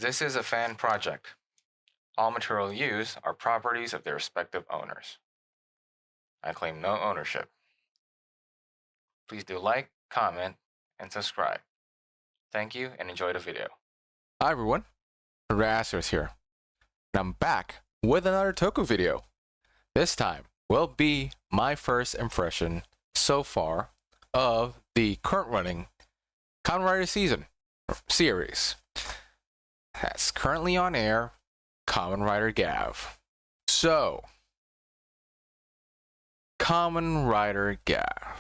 This is a fan project. All material used are properties of their respective owners. I claim no ownership. Please do like, comment, and subscribe. Thank you and enjoy the video. Hi everyone, Rassers here, and I'm back with another Toku video. This time will be my first impression so far of the current running Kamen Rider series. That's currently on air, Kamen Rider Gavv. So, Kamen Rider Gavv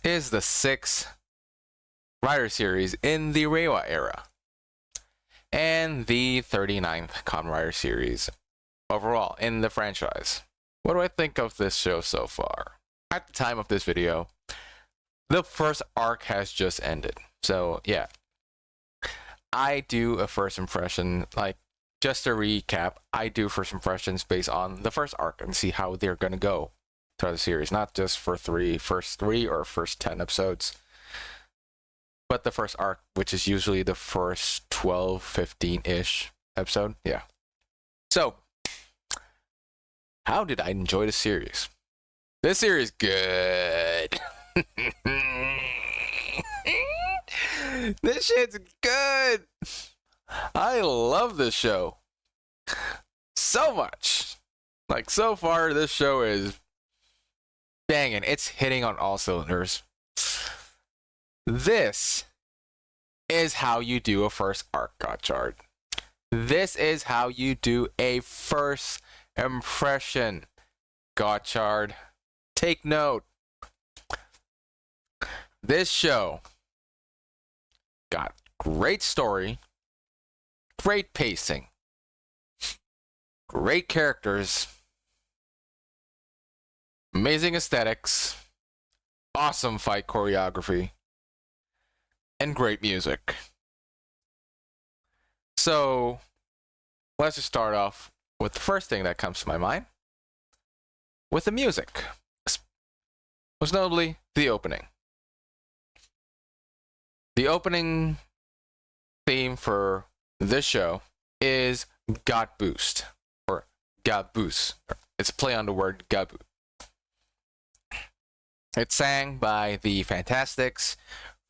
is the 6th Rider series in the Reiwa era, and the 39th Kamen Rider series overall in the franchise. What do I think of this show so far? At the time of this video, the first arc has just ended. So yeah, I do a first impression, like just to recap, I do first impressions based on the first arc and see how they're gonna go throughout the series, not just for first three or first 10 episodes, but the first arc, which is usually the first 12, 15-ish episode. Yeah. So, how did I enjoy the series? This series good. This shit's good. I love this show so much. Like, so far, this show is banging. It's hitting on all cylinders. This is how you do a first arc, Gotchard. This is how you do a first impression, Gotchard. Take note. This show got great story, great pacing, great characters, amazing aesthetics, awesome fight choreography, and great music. So, let's just start off with the first thing that comes to my mind, with the music. Most notably, the opening. The opening theme for this show is Got Boost, or Got Boost. It's a play on the word Gabu. It's sang by the Fantastics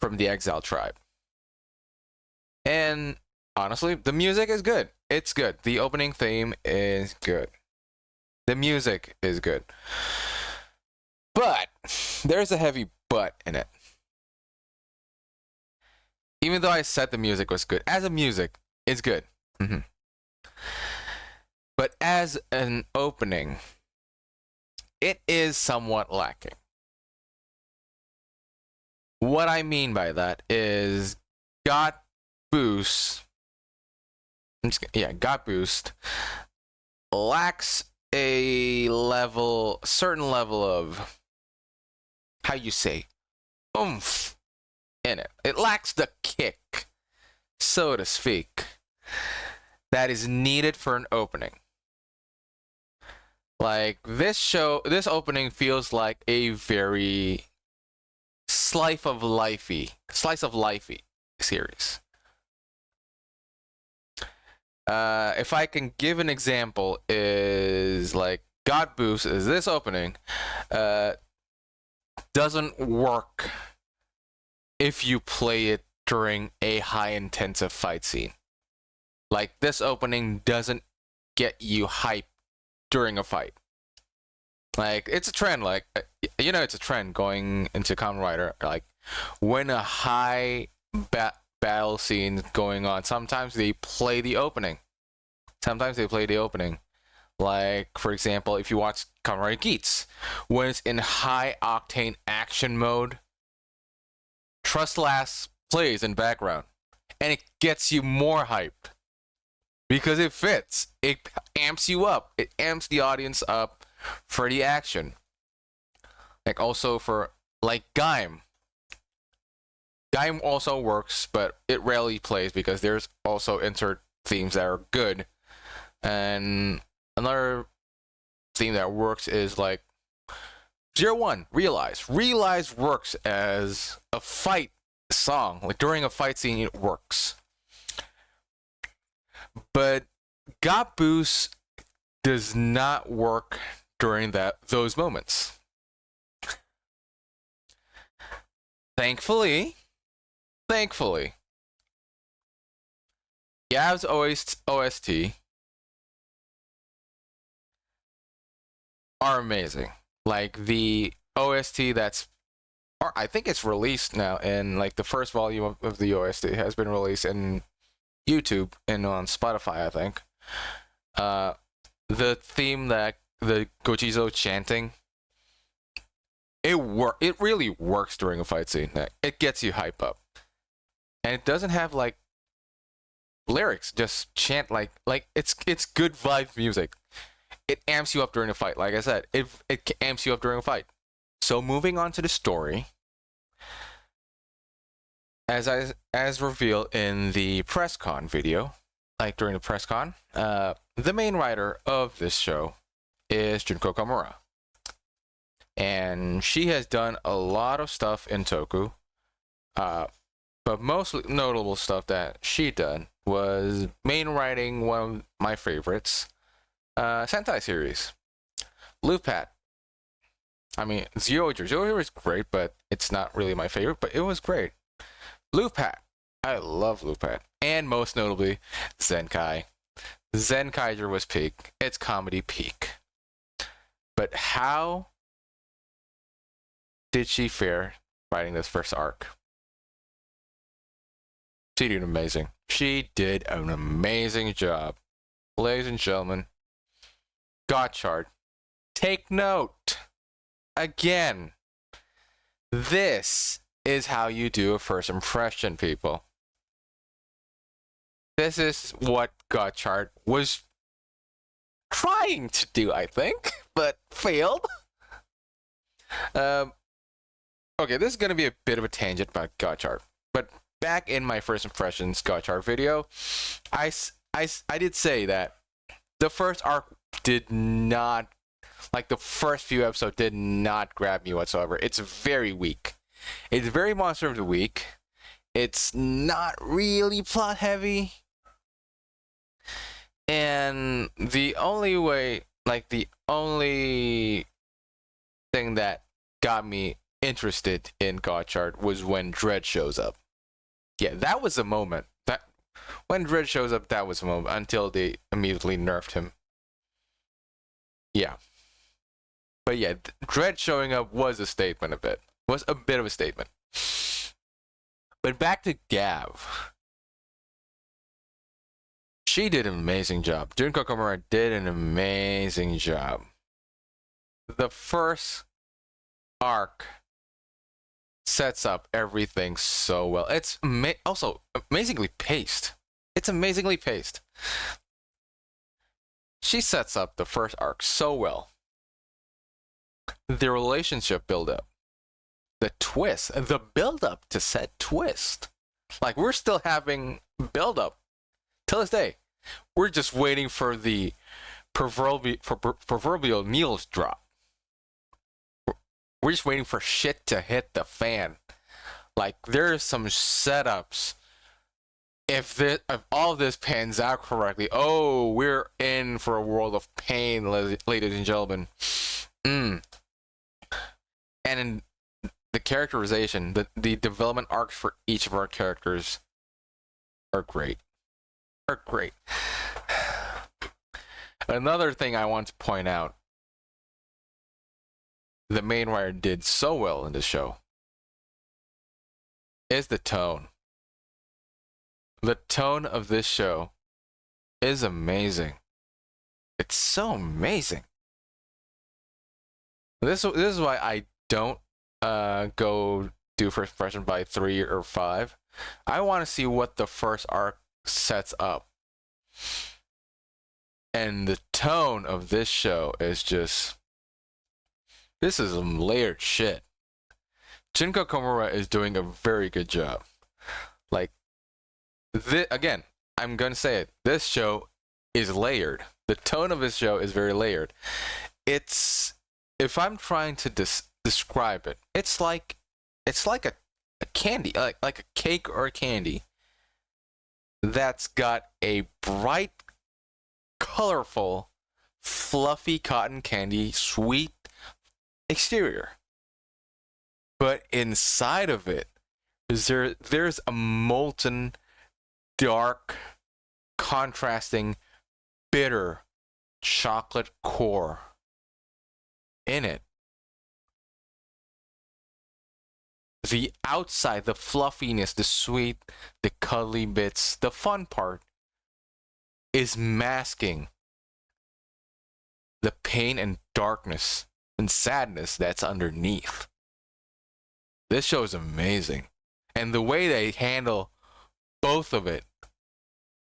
from the Exile Tribe. And honestly, the music is good. It's good. The opening theme is good. The music is good. But there's a heavy but in it. Even though I said the music was good, as a music, it's good. But as an opening, it is somewhat lacking. What I mean by that is Got Boost. Got Boost lacks a certain level of, how you say, oomph in it. It lacks the kick, so to speak, that is needed for an opening. Like, this opening feels like a very slice of lifey series. If I can give an example, is like God Boost is this opening doesn't work if you play it during a high intensive fight scene. Like, this opening doesn't get you hype during a fight. Like, it's a trend, like, it's a trend going into Kamen Rider. Like, when a high battle scene going on, sometimes they play the opening. Like, for example, if you watch Kamen Rider Gavv, when it's in high octane action mode, Trust Last plays in background, and it gets you more hyped because it fits. It amps you up. It amps the audience up for the action. Like, also for, like, Gaim. Gaim also works, but it rarely plays because there's also insert themes that are good. And another theme that works is, like, 01, Realize. Realize works as a fight song. Like, during a fight scene, it works. But Gavv boost does not work during those moments. Thankfully, Gavv's OST are amazing. Like the OST that's, or I think it's released now, and like the first volume of the OST has been released in YouTube and on Spotify, I think. The theme that the Gochizo chanting, it really works during a fight scene. It gets you hype up, and it doesn't have like lyrics. Just chant like it's good vibe music. It amps you up during a fight. Like I said, it amps you up during a fight. So moving on to the story, as revealed in the press con video, like during the press con, the main writer of this show is Junko Komura. And she has done a lot of stuff in Toku. But most notable stuff that she done was main writing one of my favorites, Sentai series, Lupat. I mean, Zero is great, but it's not really my favorite, but it was great. Lupat. I love Lupat. And most notably, Zenkai. Zenkaiger was peak. It's comedy peak. But how did she fare writing this first arc? She did amazing. She did an amazing job. Ladies and gentlemen, Gotchard, take note. Again, this is how you do a first impression, people. This is what Gotchard was trying to do, I think, but failed. Okay, this is going to be a bit of a tangent about Gotchard, but back in my first impressions Gotchard video, I did say that the first arc did not, like the first few episodes did not grab me whatsoever. It's very weak. It's very Monster of the Week. It's not really plot heavy. And the only way, like the only thing that got me interested in Gotchard was when Dread shows up. Yeah, that was a moment. That when Dread shows up, that was a moment until they immediately nerfed him. Yeah. But yeah, Dread showing up was a statement a bit. Was a bit of a statement. But back to Gavv. She did an amazing job. Junko Komura did an amazing job. The first arc sets up everything so well. It's also amazingly paced. It's amazingly paced. She sets up the first arc so well. The relationship build-up. The twist. The build-up to said twist. Like, we're still having build-up. Till this day. We're just waiting for the proverbial Niels drop. We're just waiting for shit to hit the fan. Like, there's some setups. If all this pans out correctly, oh, we're in for a world of pain, ladies and gentlemen. And in the characterization, the development arcs for each of our characters are great. Another thing I want to point out, the main writer did so well in the show, is the tone. The tone of this show is amazing. It's so amazing. This is why I don't go do first impression by 3 or 5. I want to see what the first arc sets up. And the tone of this show is just... This is some layered shit. Junko Komura is doing a very good job. Like, again, I'm gonna say it. This show is layered. The tone of this show is very layered. It's... If I'm trying to describe it, it's like a candy, like a cake or a candy that's got a bright colorful, fluffy cotton candy sweet exterior. But inside of it, there's a molten, dark, contrasting, bitter chocolate core in it. The outside, the fluffiness, the sweet, the cuddly bits, the fun part is masking the pain and darkness and sadness that's underneath. This show is amazing. And the way they handle both of it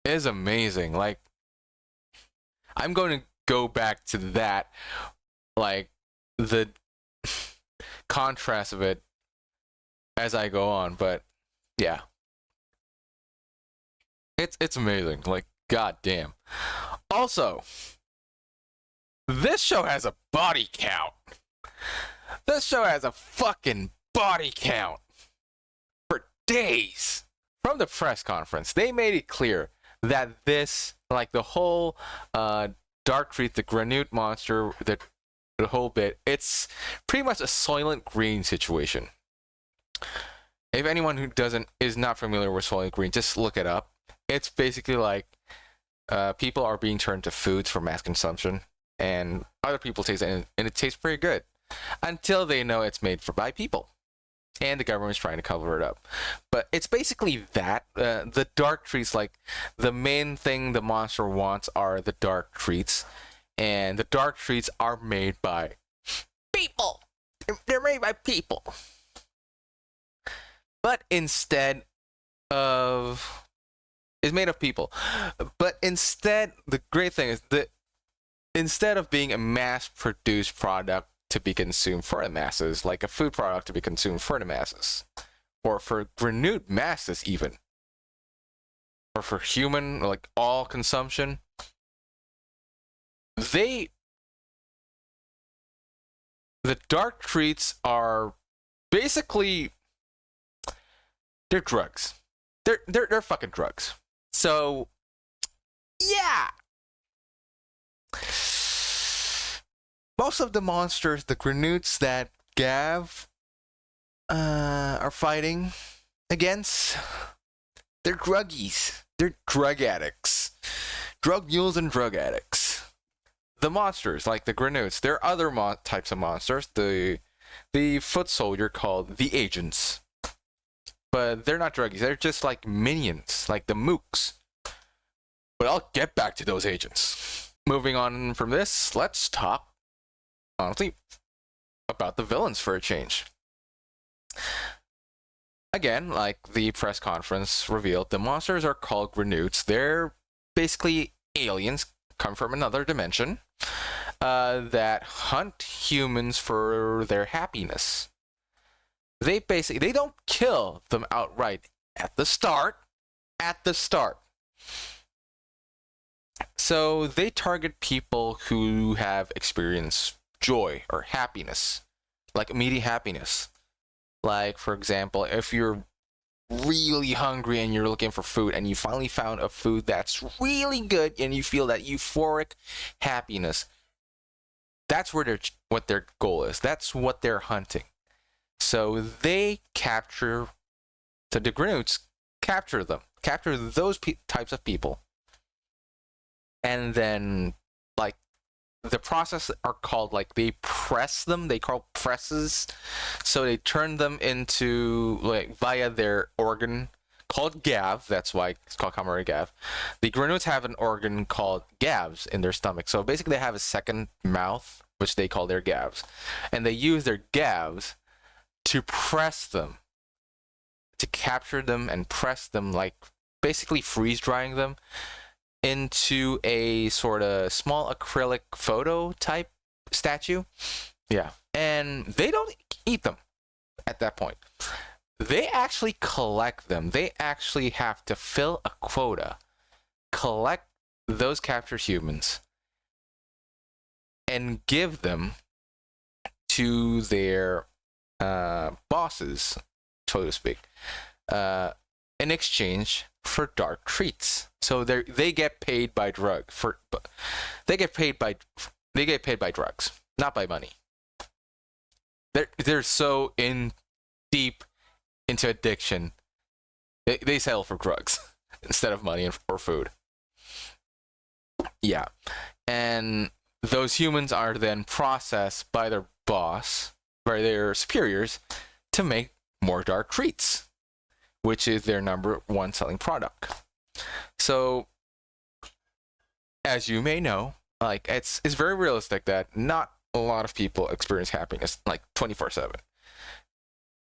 is amazing. Like, I'm going to go back to that, like, the contrast of it as I go on, but yeah. It's amazing. Like, goddamn. Also, this show has a body count. This show has a fucking body count for days. From the press conference, they made it clear that this, like the whole Dark Treat, the Granute monster, the whole bit, it's pretty much a Soylent Green situation. If anyone who is not familiar with Soylent Green, just look it up. It's basically like people are being turned to foods for mass consumption, and other people taste it, and it tastes pretty good until they know it's made by people, and the government's trying to cover it up. But it's basically that. The dark treats, like the main thing the monster wants are the dark treats, and the dark treats are made by people. They're made by people. But instead of... It's made of people. But instead, the great thing is that instead of being a mass-produced product to be consumed for the masses, like a food product to be consumed for the masses, or for Granute masses even, or for human, like all consumption, the dark treats are basically... They're drugs. They're fucking drugs. So, yeah. Most of the monsters, the Granutes that Gavv are fighting against, they're druggies. They're drug addicts. Drug mules and drug addicts. The monsters, like the Granutes, there are other types of monsters. The foot soldier called the Agents. But they're not druggies. They're just like minions, like the mooks. But I'll get back to those agents. Moving on from this, let's talk, honestly, about the villains for a change. Again, like the press conference revealed, the monsters are called Granutes. They're basically aliens, come from another dimension, that hunt humans for their happiness. They don't kill them outright at the start. So they target people who have experienced joy or happiness, like immediate happiness. Like, for example, if you're really hungry and you're looking for food and you finally found a food that's really good and you feel that euphoric happiness, that's what their goal is. That's what they're hunting. So they the Granutes capture those types of people, and then, like, the process are called, like, they press them, they call presses, so they turn them into, like, via their organ called Gavv. That's why it's called Kamen Rider Gavv. The Granutes have an organ called Gavvs in their stomach, so basically they have a second mouth, which they call their Gavvs, and they use their Gavvs to press them, to capture them and press them, like basically freeze drying them into a sort of small acrylic photo type statue. Yeah. And they don't eat them at that point. They actually collect them. They actually have to fill a quota, collect those captured humans, and give them to their bosses, so to speak. in exchange for dark treats. So they get paid by they get paid by drugs, not by money. They're so deep into addiction. They settle for drugs instead of money or food. Yeah. And those humans are then processed by their boss, by their superiors, to make more dark treats, which is their number one selling product. So, as you may know, like it's very realistic that not a lot of people experience happiness like 24/7.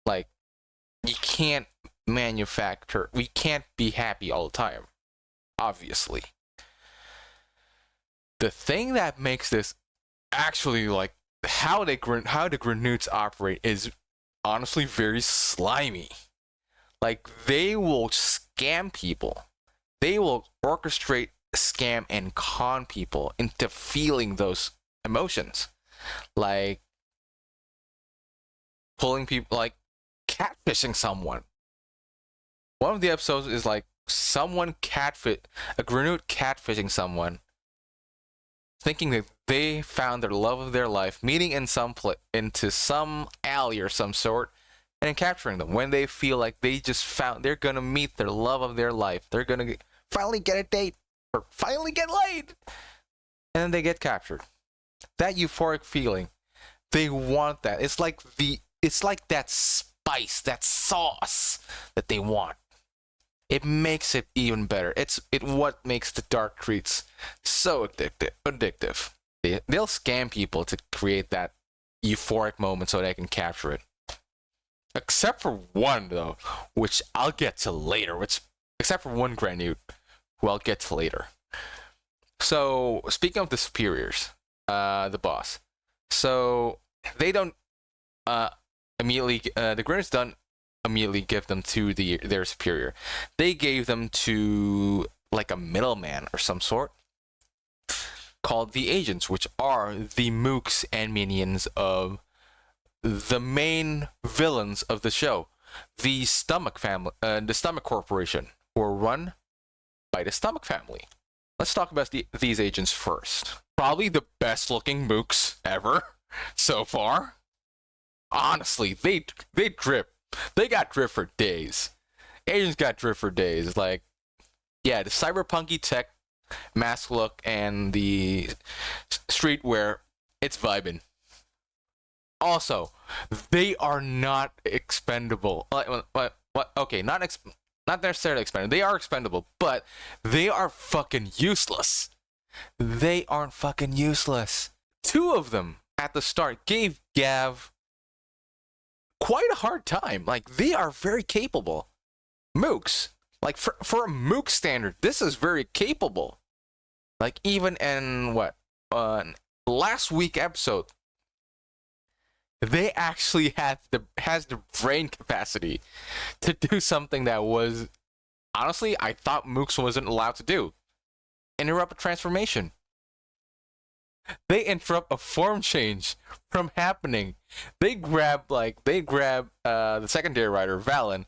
Like, we can't be happy all the time, obviously. The thing that makes this actually, like, how the Granoots operate is honestly very slimy. Like, they will scam people. They will orchestrate, scam, and con people into feeling those emotions. Like, pulling people, like, catfishing someone. One of the episodes is like a Granoot catfishing someone, thinking that they found their love of their life, meeting into some alley or some sort, and then capturing them when they feel like they're gonna meet their love of their life. They're gonna finally get a date or finally get laid, and then they get captured. That euphoric feeling, they want that. It's like that spice, that sauce that they want. It makes it even better. It's what makes the dark treats so addictive. They'll scam people to create that euphoric moment so they can capture it. Except for one, though, which I'll get to later. Except for one Granoot, who I'll get to later. So, speaking of the superiors, the boss. So, they don't immediately... the Granoots don't immediately give them to their superior. They gave them to like a middleman or some sort called the agents, which are the mooks and minions of the main villains of the show, the Stomach family, the Stomach Corporation, who are run by the Stomach family. Let's talk about these agents first. Probably the best looking mooks ever so far. Honestly, they drip. They got drip for days. Agents got drip for days. Like, yeah, the cyberpunky tech mask look and the streetwear, it's vibing. Also, they are not expendable. Okay, not necessarily expendable. They are expendable, but they are fucking useless. They aren't fucking useless. Two of them at the start gave Gavv quite a hard time. Like, they are very capable mooks. Like, for a mook standard, this is very capable. Like, even in last week episode, they actually has the brain capacity to do something that was, honestly, I thought mooks wasn't allowed to do. Interrupt a transformation. They interrupt a form change from happening. They grab the secondary rider, Valen,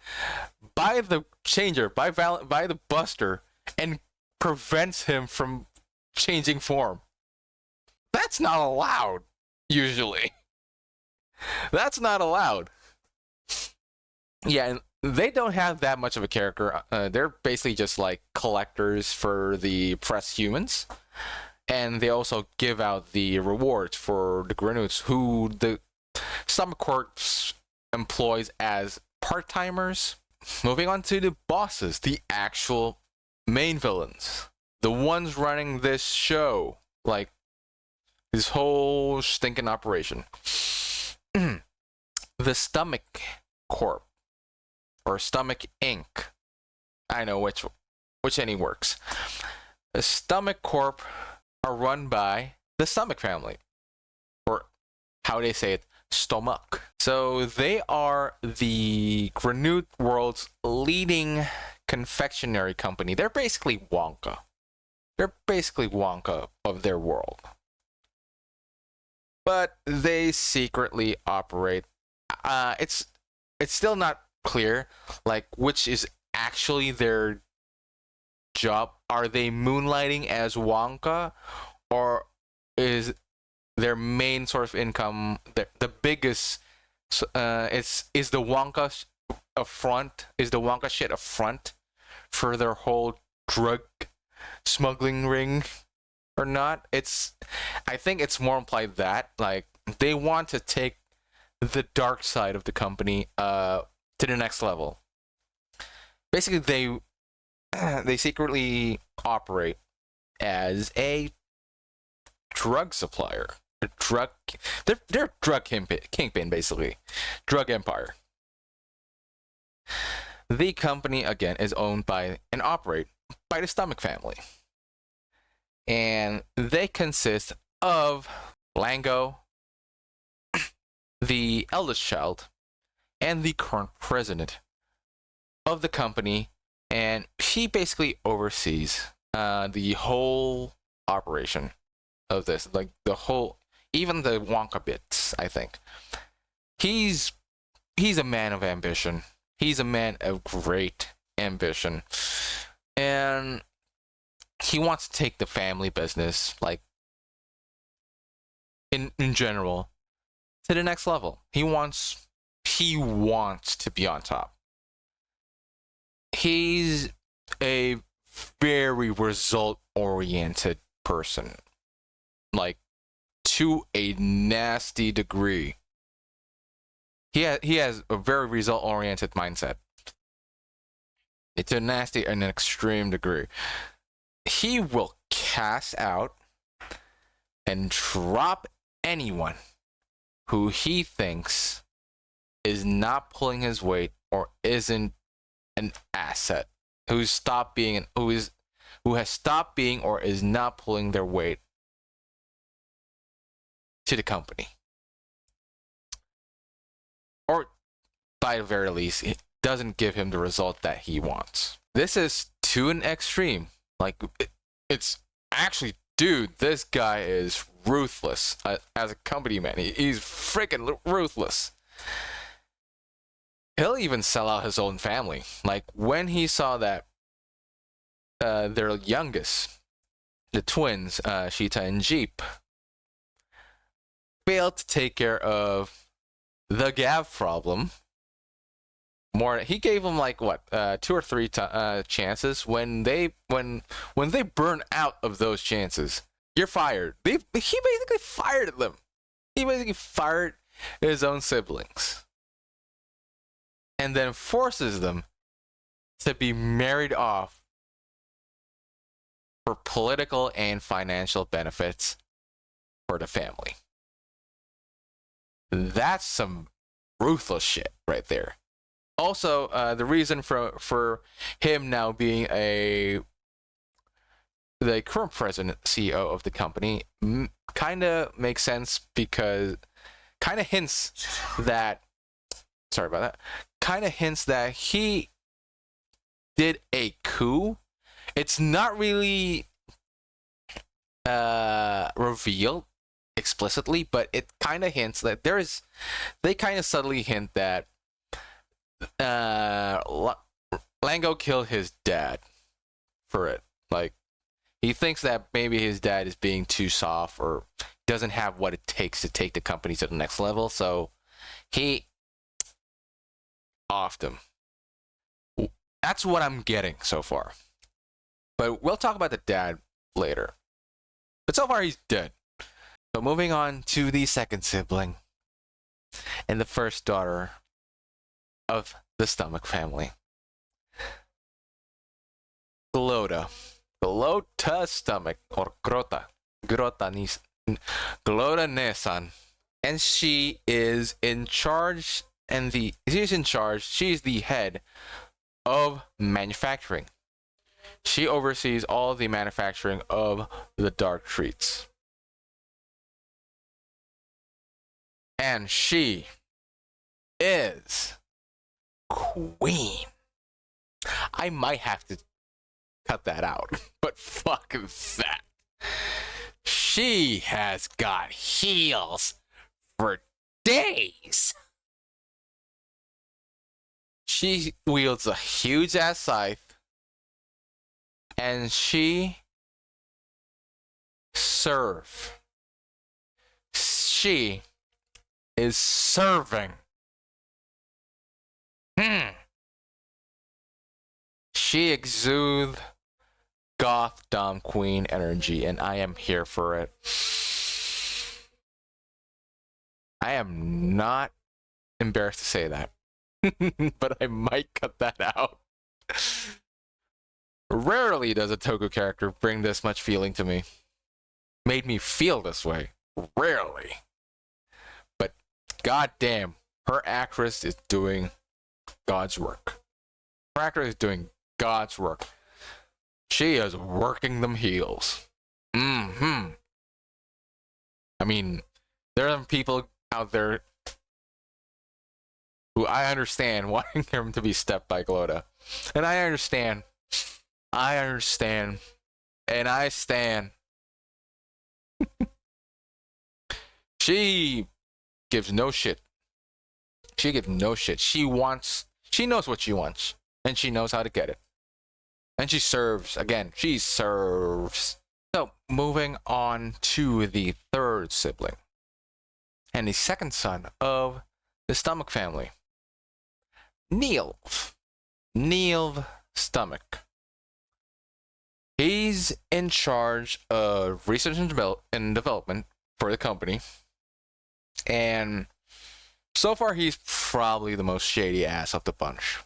by the changer, by the buster, and prevents him from changing form. That's not allowed, usually. That's not allowed. Yeah, and they don't have that much of a character. They're basically just like collectors for the oppressed humans. And they also give out the rewards for the Granoots, who the Stomach Corps employs as part-timers. Moving on to the bosses, the actual main villains. The ones running this show. Like, this whole stinking operation. The Stomach Corp. Or Stomach Inc. I know which any works. The Stomach Corp are run by the Stomach family, or how they say it, Stomach. So they are the Granoot world's leading confectionery company. They're basically Wonka. They're basically Wonka of their world. But they secretly operate. It's still not clear, like, which is actually their job? Are they moonlighting as Wonka, or is their main source of income the biggest? Is the Wonka a front? Is the Wonka shit a front for their whole drug smuggling ring or not? I think it's more implied that like they want to take the dark side of the company to the next level. Basically, they secretly operate as a drug supplier. They're drug kingpin, basically. Drug empire. The company, again, is owned by and operate by the Stomach family. And they consist of Lango, the eldest child, and the current president of the company. And he basically oversees the whole operation of this. Like the whole, even the Wonka bits, I think. He's a man of ambition. He's a man of great ambition. And he wants to take the family business, like, in general, to the next level. He wants to be on top. He's a very result-oriented person. Like, to a nasty degree. He has a very result-oriented mindset. It's a nasty and an extreme degree. He will cast out and drop anyone who he thinks is not pulling his weight or isn't an asset, who has stopped being or is not pulling their weight to the company. Or, by the very least, it doesn't give him the result that he wants. This is to an extreme. Like, it's actually, dude, this guy is ruthless as a company man. He's freaking ruthless. He'll even sell out his own family. Like, when he saw that their youngest, the twins, Sheeta and Jeep, failed to take care of the Gavv problem. He gave them like what 2 or 3 chances. When they burn out of those chances, you're fired. He basically fired them. He basically fired his own siblings, and then forces them to be married off for political and financial benefits for the family. That's some ruthless shit right there. Also, the reason for him now being the current president, CEO of the company, kind of makes sense because kind of hints that he did a coup. It's not really revealed explicitly, but it kind of hints that they kind of subtly hint that Lango killed his dad for it. Like, he thinks that maybe his dad is being too soft or doesn't have what it takes to take the company to the next level, so he offed him. That's what I'm getting so far. But we'll talk about the dad later. But so far, he's dead. So moving on to the second sibling and the first daughter of the Stomach family. Glota Stomach, or Glota Nesan. And she is in charge, she's the head of manufacturing. She oversees all the manufacturing of the dark treats. And she is queen. I might have to cut that out, but fuck that. She has got heels for days. She wields a huge ass scythe, and she serve. She is serving. She exudes goth dom queen energy, and I am here for it. I am not embarrassed to say that, but I might cut that out. Rarely does a Toku character bring this much feeling to me. Made me feel this way. Rarely. But goddamn, her actress is doing God's work. Her actress is doing God's work. She is working them heels. I mean, there are people out there who I understand wanting him to be stepped by Glota. And I understand. And I stand. She gives no shit. She knows what she wants. And she knows how to get it. And she serves. Again, she serves. So, moving on to the third sibling. And the second son of the Stomach family. Neil Stomach. He's in charge of research and development for the company. And so far, he's probably the most shady ass of the bunch.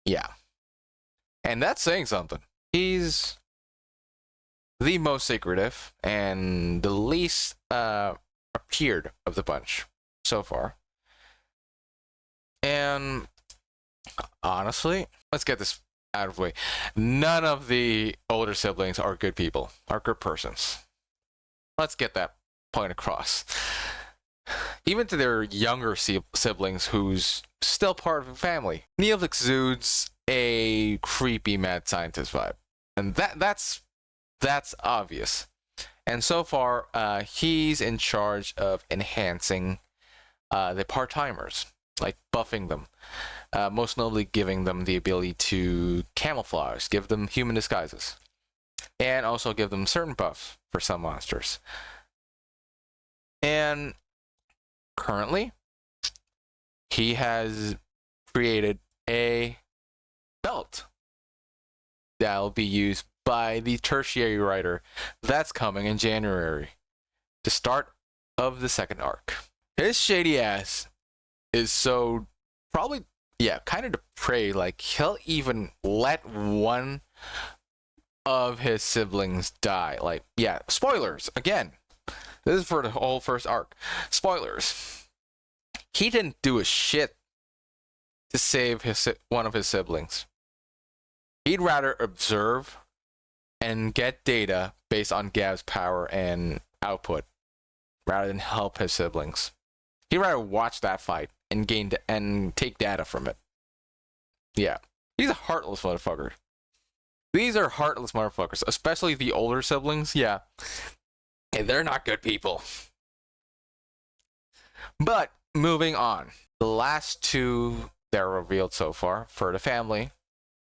Yeah. And that's saying something. He's the most secretive and the least appeared of the bunch so far. And honestly, let's get this out of the way. None of the older siblings are good people, are good persons. Let's get that point across. Even to their younger siblings who's still part of the family, Neil exudes a creepy mad scientist vibe. And that's obvious. And so far, he's in charge of enhancing the part-timers, like buffing them. Most notably giving them the ability to camouflage, give them human disguises, and also give them certain buffs for some monsters. And currently, he has created a belt that will be used by the tertiary rider that's coming in January, the start of the second arc. His shady ass is so probably, kind of depraved. Like, he'll even let one of his siblings die. Like, spoilers again. This is for the whole first arc. Spoilers. He didn't do a shit to save one of his siblings. He'd rather observe and get data based on Gavv's power and output rather than help his siblings. He'd rather watch that fight and take data from it. Yeah. He's a heartless motherfucker. These are heartless motherfuckers, especially the older siblings. Yeah. And they're not good people. But moving on. The last two that are revealed so far for the family,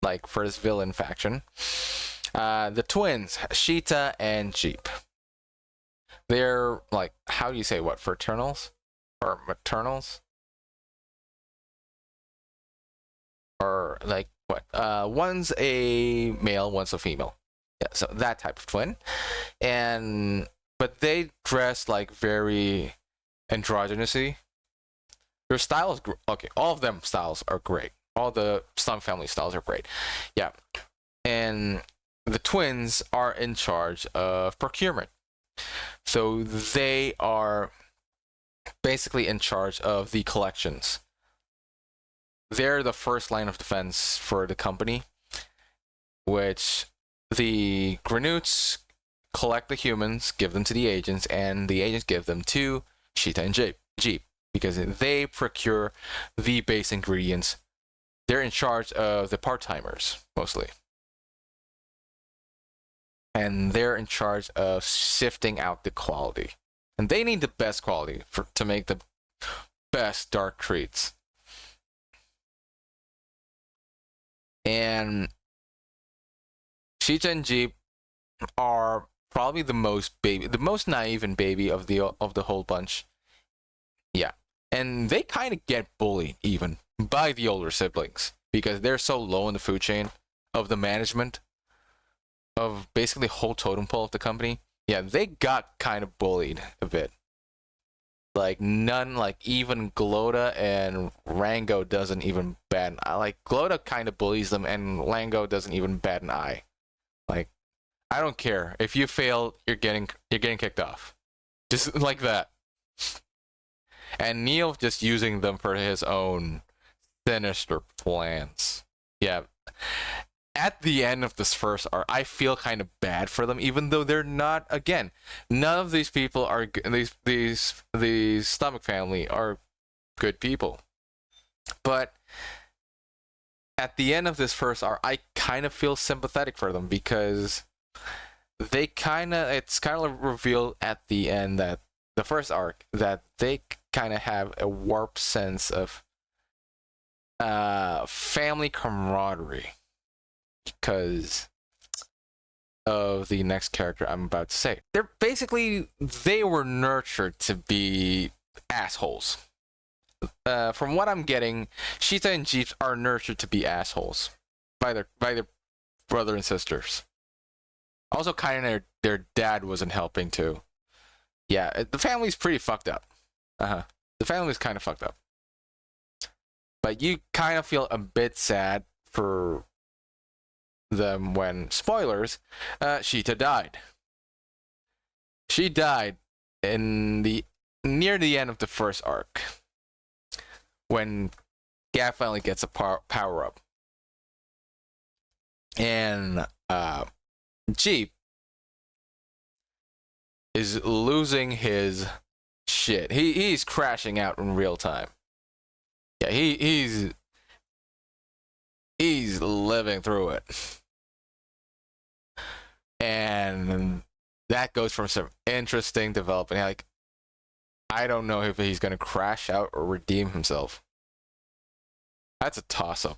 like for this villain faction, the twins, Sheeta and Jeep. They're like, how do you say what? Fraternals? Or maternals? Or like what? One's a male, one's a female. Yeah, so that type of twin. But they dress like very androgynousy. Their style is okay. All of them styles are great. All the Slum family styles are great. Yeah. And the twins are in charge of procurement. So they are basically in charge of the collections. They're the first line of defense for the company, which the Granoots collect the humans, give them to the agents, and the agents give them to Sheeta and Jeep because they procure the base ingredients. They're in charge of the part-timers, mostly. And they're in charge of sifting out the quality. And they need the best quality to make the best dark treats. And Sheeta and Jeep are probably the most naive and baby of the whole bunch. Yeah. And they kind of get bullied even by the older siblings because they're so low in the food chain of the management of basically the whole totem pole of the company. Yeah, they got kind of bullied a bit. Like even Glota and Rango doesn't even bat an eye. Like Glota kind of bullies them and Rango doesn't even bat an eye. Like, I don't care. If you fail, you're getting kicked off. Just like that. And Neil just using them for his own sinister plans. Yeah. At the end of this first arc, I feel kind of bad for them, even though they're not. Again, none of these people are these stomach family are good people. But at the end of this first arc, I kind of feel sympathetic for them because it's kind of revealed at the end that the first arc that they kind of have a warped sense of family camaraderie because of the next character I'm about to say. They were nurtured to be assholes. From what I'm getting, Sheeta and Jeeps are nurtured to be assholes by their brother and sisters. Also, kind of their dad wasn't helping too. Yeah, the family's pretty fucked up. The family's kind of fucked up. But you kind of feel a bit sad for them when, spoilers, Sheeta died. She died near the end of the first arc when Gavv finally gets a power up. And Jeep is losing his shit. He's crashing out in real time. Yeah, he's living through it. And that goes from some interesting development. Like, I don't know if he's going to crash out or redeem himself. That's a toss-up.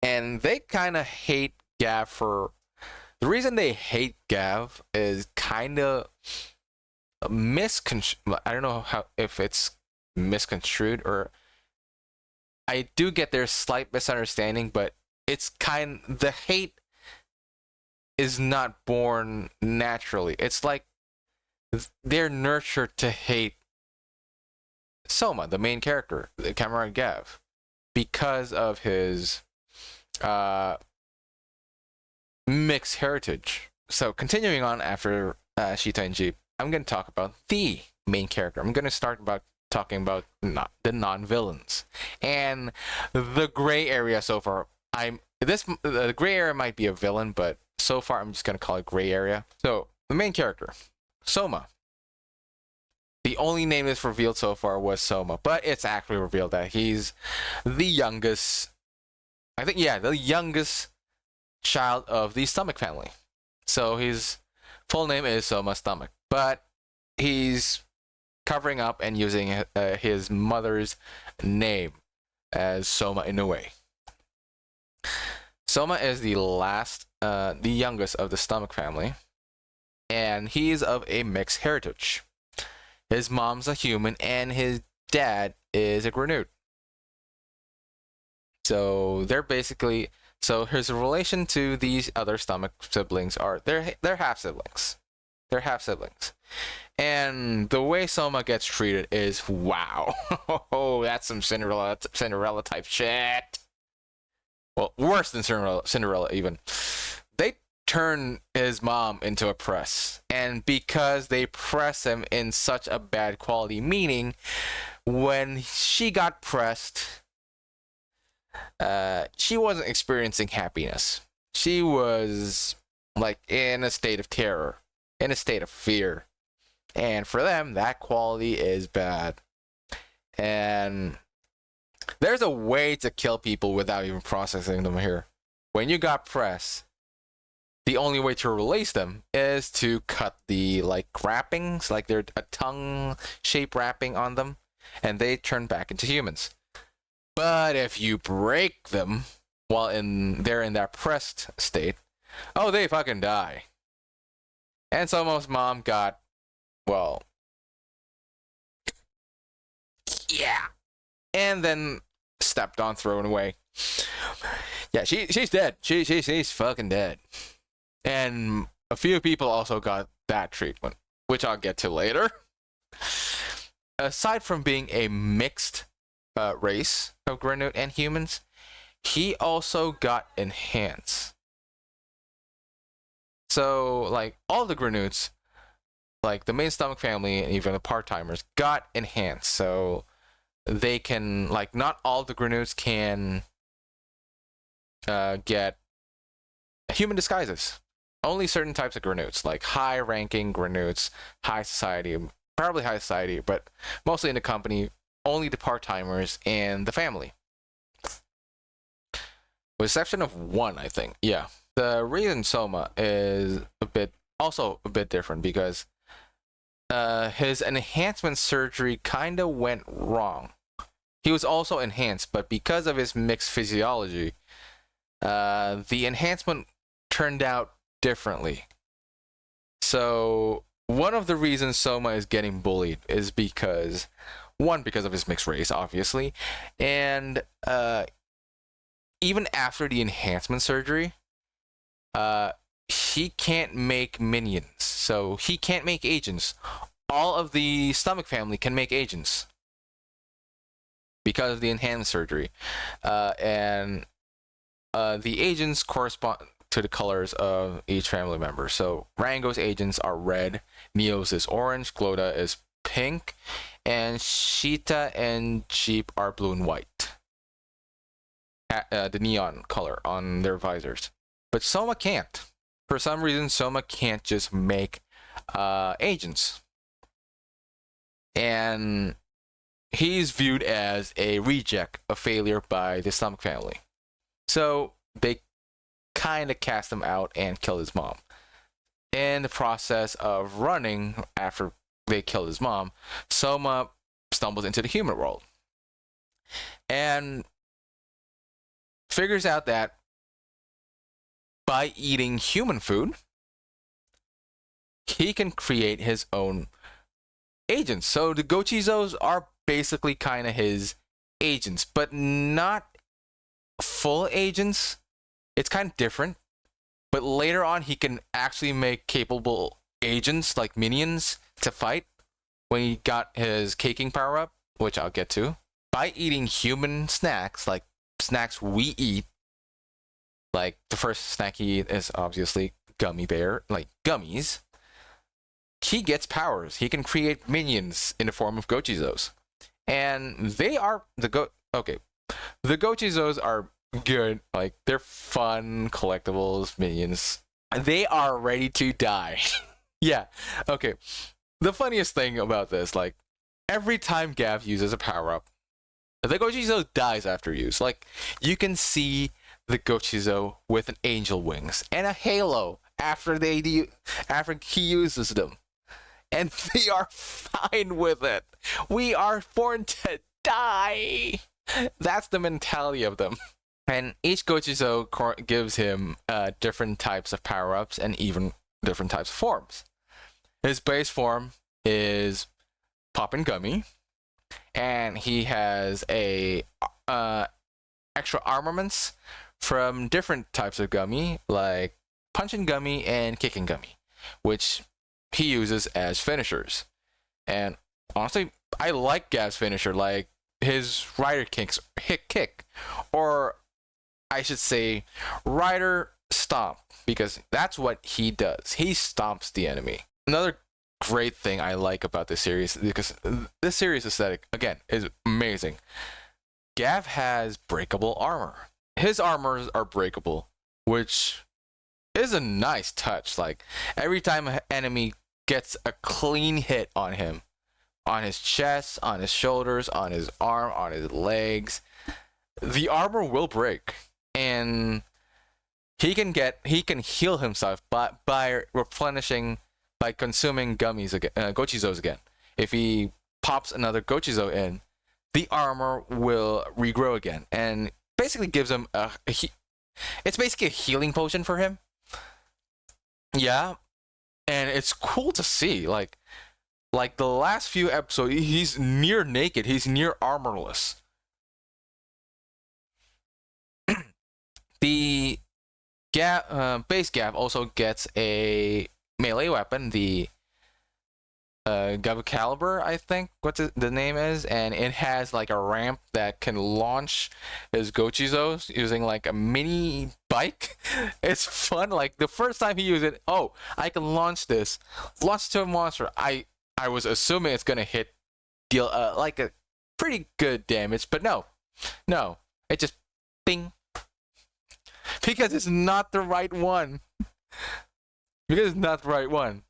And they kind of hate Gavv for... The reason they hate Gavv is kind of misconstrued. I don't know if it's misconstrued or... I do get their slight misunderstanding, but the hate is not born naturally. It's like they're nurtured to hate Soma, the main character, the Kamen Rider Gavv, because of his mixed heritage. So continuing on after Sheeta and Jeep, I'm going to talk about the main character. I'm going to start talking about the non-villains and the gray area so far. The gray area might be a villain, but so far I'm just going to call it gray area. So the main character, Soma. The only name that's revealed so far was Soma, but it's actually revealed that he's the youngest, the youngest child of the Stomach family. So his full name is Soma Stomach, but he's covering up and using his mother's name as Soma Inoue. Soma is the youngest of the Stomach family, and he's of a mixed heritage. His mom's a human, and his dad is a Granute. So his relation to these other Stomach siblings are they're half siblings. They're half siblings. And the way Soma gets treated is wow. Oh, that's some Cinderella type shit. Well, worse than Cinderella even. They turn his mom into a press. And because they press him in such a bad quality, meaning when she got pressed, she wasn't experiencing happiness. She was like in a state of terror, in a state of fear. And for them, that quality is bad. And there's a way to kill people without even processing them here. When you got pressed, the only way to release them is to cut the wrappings, like there's a tongue shape wrapping on them, and they turn back into humans. But if you break them while they're in that pressed state, oh, they fucking die. And Soma's mom got, well, yeah, and then stepped on, thrown away. Yeah, she's dead. She's fucking dead. And a few people also got that treatment, which I'll get to later. Aside from being a mixed race of Granute and humans, he also got enhanced. So, like, all the Granutes, like the main stomach family and even the part-timers, got enhanced. So they can, like, not all the Granutes can get human disguises. Only certain types of Granutes, like high-ranking Granutes, high society, probably high society, but mostly in the company, only the part-timers and the family. With exception of one, I think. Yeah. The reason Soma is also a bit different because his enhancement surgery kind of went wrong. He was also enhanced, but because of his mixed physiology, the enhancement turned out differently. So one of the reasons Soma is getting bullied is because of his mixed race, obviously, and even after the enhancement surgery, he can't make minions, so he can't make agents. All of the stomach family can make agents because of the enhanced surgery, and the agents correspond to the colors of each family member. So Rango's agents are red, Neo's is orange, Glota is pink, and Sheeta and Jeep are blue and white. The neon color on their visors. But Soma can't. For some reason, Soma can't just make agents. And he's viewed as a reject, a failure by the stomach family. So they kind of cast him out and kill his mom. In the process of running after they kill his mom, Soma stumbles into the human world and figures out that by eating human food, he can create his own agents. So the Gochizos are basically kind of his agents, but not full agents. It's kind of different. But later on, he can actually make capable agents, like minions, to fight when he got his caking power up, which I'll get to. By eating human snacks, like snacks we eat, like the first snack he eats is obviously gummy bear, like gummies. He gets powers. He can create minions in the form of Gochizos. And they are the Gochizos are good. Like, they're fun collectibles, minions. They are ready to die. Yeah. Okay. The funniest thing about this, like, every time Gavv uses a power-up, the Gochizo dies after use. Like, you can see the Gochizo with an angel wings and a halo after he uses them. And they are fine with it. We are born to die. That's the mentality of them. And each Gochizo gives him different types of power-ups and even different types of forms. His base form is Poppin' Gummy, and he has extra armaments from different types of gummy, like Punchin' Gummy and Kicking Gummy, which he uses as finishers. And honestly, I like Gavv's finisher, like his Rider kick, or I should say Rider Stomp, because that's what he does. He stomps the enemy. Another great thing I like about this series, because this series aesthetic, again, is amazing. Gavv has breakable armor. His armors are breakable, which is a nice touch. Like, every time an enemy gets a clean hit on him, on his chest, on his shoulders, on his arm, on his legs, the armor will break. And he can heal himself by replenishing, by consuming gummies again, Gochizos again. If he pops another Gochizo in, the armor will regrow again, and basically gives him it's basically a healing potion for him. Yeah, and it's cool to see. Like the last few episodes, he's near naked. He's near armorless. The base Gavv also gets a melee weapon, the Gavv Caliber, I think what the name is, and it has like a ramp that can launch his Gochizos using like a mini bike. It's fun. Like the first time he used it, oh, I can launch this, launch to a monster. I was assuming it's gonna deal like a pretty good damage, but no, it just ping, because it's not the right one. Because it's not the right one.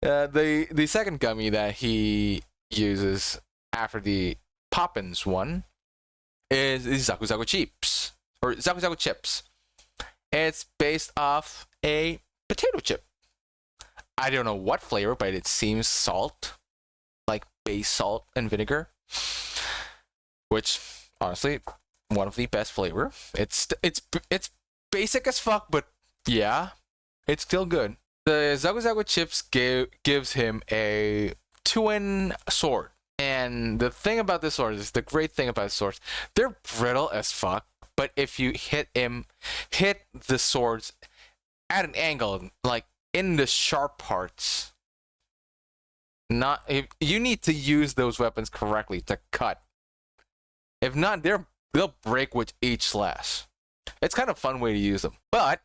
The second gummy that he uses after the Poppins one is Zaku Zaku Chips, or Zaku Zaku Chips. It's based off a potato chip. I don't know what flavor, but it seems salt, like base salt and vinegar, which honestly one of the best flavor. It's basic as fuck, but yeah, it's still good. The Zaku Zaku Chips gives him a twin sword. And the thing about this sword is, the great thing about swords, they're brittle as fuck, but if you hit the swords at an angle, like in the sharp parts, you need to use those weapons correctly to cut. If not, they'll break with each slash. It's kind of a fun way to use them. But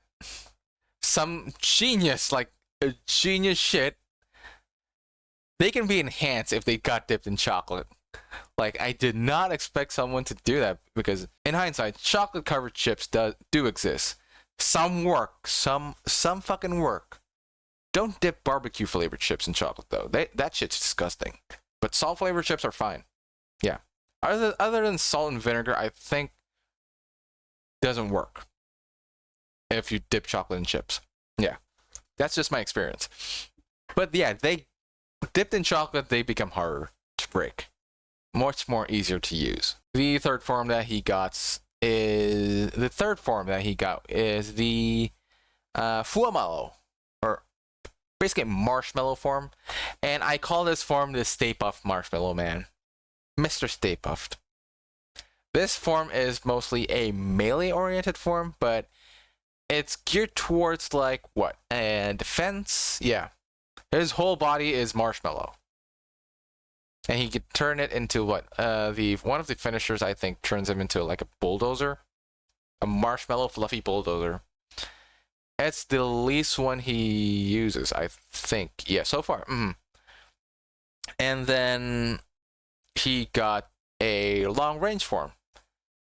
some genius shit, they can be enhanced if they got dipped in chocolate. Like, I did not expect someone to do that, because in hindsight, chocolate covered chips do exist. Some work, some fucking work. Don't dip barbecue flavored chips in chocolate though. That shit's disgusting. But salt flavored chips are fine. Yeah. Other than salt and vinegar, I think doesn't work if you dip chocolate in chips. Yeah. That's just my experience. But yeah, they dipped in chocolate, they become harder to break. Much more easier to use. The third form that he got is the Fuamalo, or basically marshmallow form. And I call this form the Stay Puft Marshmallow Man. Mr. Stay Puft. This form is mostly a melee-oriented form, but it's geared towards like what? Defense? Yeah. His whole body is marshmallow. And he could turn it into what? One of the finishers, I think, turns him into like a bulldozer. A marshmallow fluffy bulldozer. It's the least one he uses, I think. Yeah, so far. And then he got a long range form.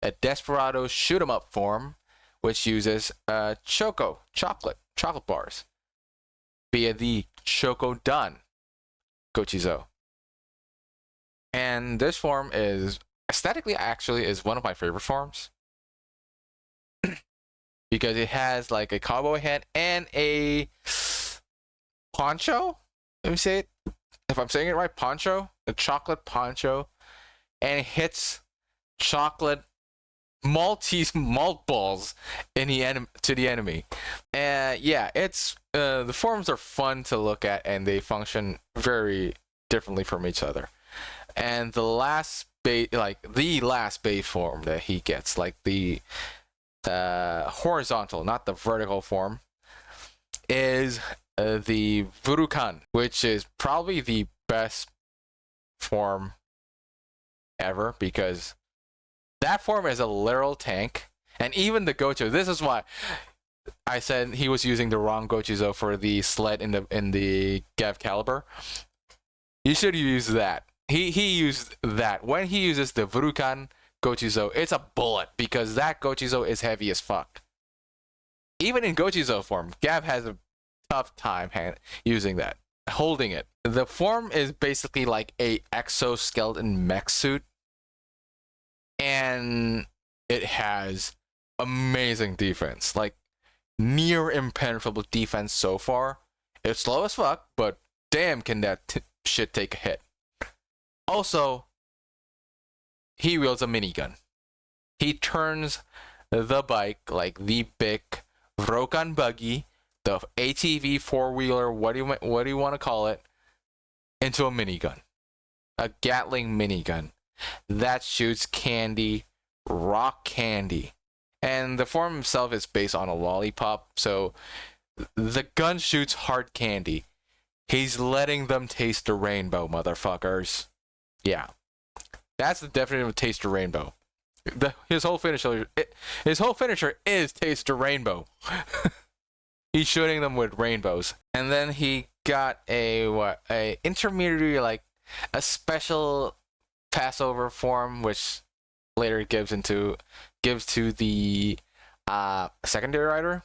A Desperado shoot 'em up form, which uses chocolate bars via the Choco Done Gochizo. And this form is aesthetically actually is one of my favorite forms, because it has like a cowboy hat and a poncho. Let me say it, if I'm saying it right, poncho, a chocolate poncho, and it hits chocolate Maltese malt balls in to the enemy. Yeah, it's the forms are fun to look at, and they function very differently from each other. And the last base form that he gets, like the horizontal, not the vertical form, is the Vurukan, which is probably the best form ever, because that form is a literal tank. And even the Gocho, this is why I said he was using the wrong Gochizo for the sled in the Gavv Caliber. You should use that. He used that. When he uses the Vurukan Gochizo, it's a bullet, because that Gochizo is heavy as fuck. Even in Gochizo form, Gavv has a tough time using that, holding it. The form is basically like a exoskeleton mech suit, and it has amazing defense, like near impenetrable defense so far. It's slow as fuck, but damn, can that shit take a hit. Also, he wields a minigun. He turns the bike, like the big Rokan buggy, the ATV four-wheeler, what do you want to call it, into a minigun. A Gatling minigun that shoots candy, rock candy. And the form itself is based on a lollipop, so the gun shoots hard candy. He's letting them taste the rainbow, motherfuckers. Yeah. That's the definition of taste the rainbow. His whole finisher is taste the rainbow. He's shooting them with rainbows. And then he got a intermediary, like a special Passover form, which later gives to the secondary rider,